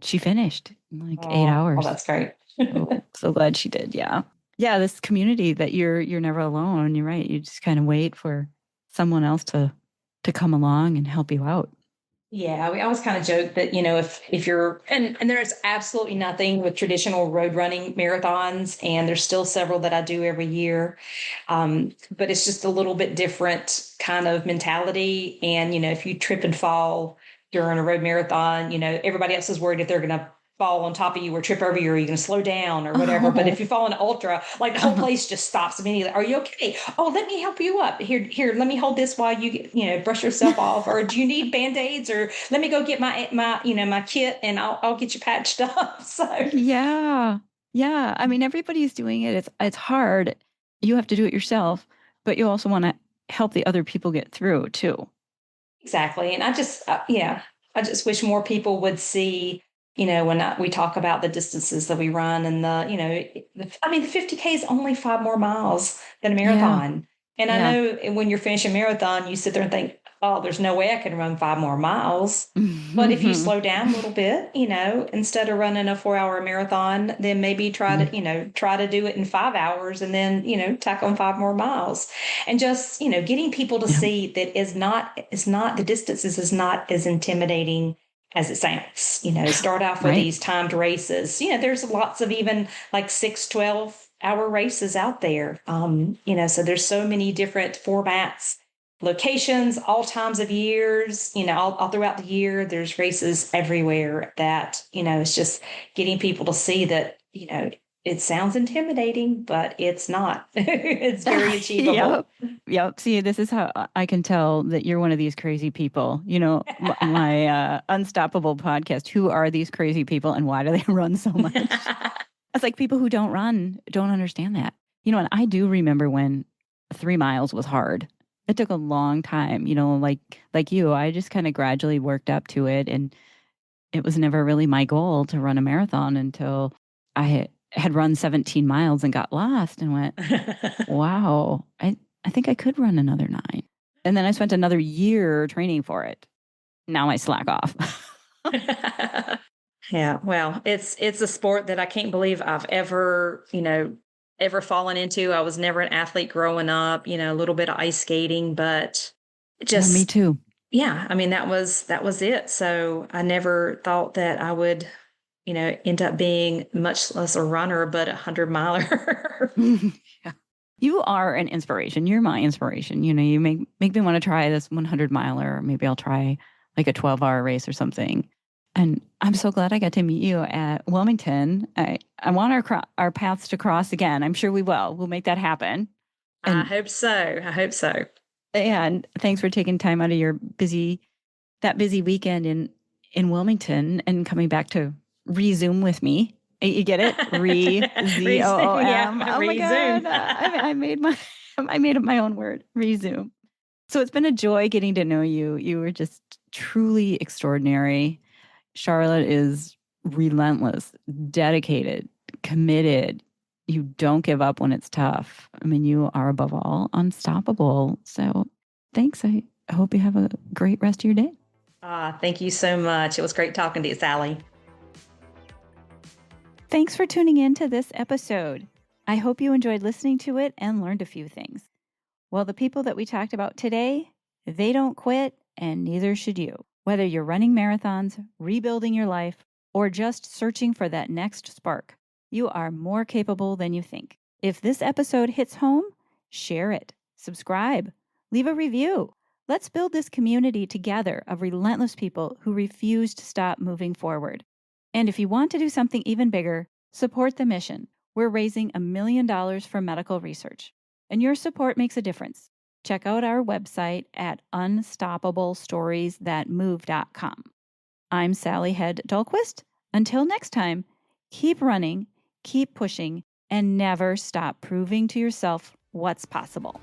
she finished in like 8 Oh, hours. that's great. So glad she did. Yeah. Yeah. This community that you're never alone. You're right. You just kind of wait for someone else to come along and help you out. Yeah, we always kind of joke that, if you're and there's absolutely nothing with traditional road running marathons, and there's still several that I do every year. But it's just a little bit different kind of mentality. And, if you trip and fall during a road marathon, everybody else is worried if they're going to fall on top of you or trip over you, or you're going to slow down or whatever. But if Oh, you fall in an ultra, like the whole place just stops immediately. Are you okay? Oh, let me help you up. Here, let me hold this while you brush yourself off. Or do you need band-aids? Or let me go get my kit, and I'll get you patched up. So yeah. Yeah. I mean, everybody's doing it. It's hard. You have to do it yourself, but you also want to help the other people get through too. exactly. And I just wish more people would see, when we talk about the distances that we run, and the 50K is only 5 more miles than a Yeah. marathon. And I Yeah. know when you're finishing a marathon, you sit there and think, oh, there's no way I can run 5 more miles. But if you slow down a little bit, instead of running a 4-hour marathon, then maybe try to do it in 5 hours, and then, tack on 5 more miles. And just, getting people to Yeah. see that is not the distances is not as intimidating as it sounds. Start off with Right. these timed races. There's lots of even like 6-12 hour races out there. So there's so many different formats, locations, all times of years, all throughout the year. There's races everywhere that, it's just getting people to see that, it sounds intimidating, but it's not. It's very Yep. achievable. Yep. See, this is how I can tell that you're one of these crazy people. My unstoppable podcast. Who are these crazy people and why do they run so much? It's like people who don't run don't understand that. And I do remember when 3 miles was hard. It took a long time, like you. I just kind of gradually worked up to it, and it was never really my goal to run a marathon until I had run 17 miles and got lost and went, wow, I think I could run another 9. And then I spent another year training for it. Now I slack off. Yeah, well, it's a sport that I can't believe I've ever fallen into. I was never an athlete growing up, a little bit of ice skating, but Yeah, me just too. yeah, I mean that was it. So I never thought that I would, end up being much less a runner, but 100 miler. Yeah. You are an inspiration. You're my inspiration. You make me want to try this 100 miler. Maybe I'll try like a 12-hour race or something. And I'm so glad I got to meet you at Wilmington. I want our paths to cross again. I'm sure we will. We'll make that happen. I And hope so. I hope so. and thanks for taking time out of your busy weekend in Wilmington and coming back to resume with me. You get it? Resume, Rezoom. yeah, Oh my resume. god! I made my I made up my own word. Resume. So it's been a joy getting to know you. You were just truly extraordinary. Charlotte is relentless, dedicated, committed. You don't give up when it's tough. I mean, you are above all unstoppable. So thanks. I hope you have a great rest of your day. Thank you so much. It was great talking to you, Sally. Thanks for tuning in to this episode. I hope you enjoyed listening to it and learned a few things. Well, the people that we talked about today, they don't quit, and neither should you. Whether you're running marathons, rebuilding your life, or just searching for that next spark, you are more capable than you think. If this episode hits home, share it, subscribe, leave a review. Let's build this community together of relentless people who refuse to stop moving forward. And if you want to do something even bigger, support the mission. We're raising $1 million for medical research, and your support makes a difference. Check out our website at unstoppablestoriesthatmove.com. I'm Sally Hed Dahlquist. Until next time, keep running, keep pushing, and never stop proving to yourself what's possible.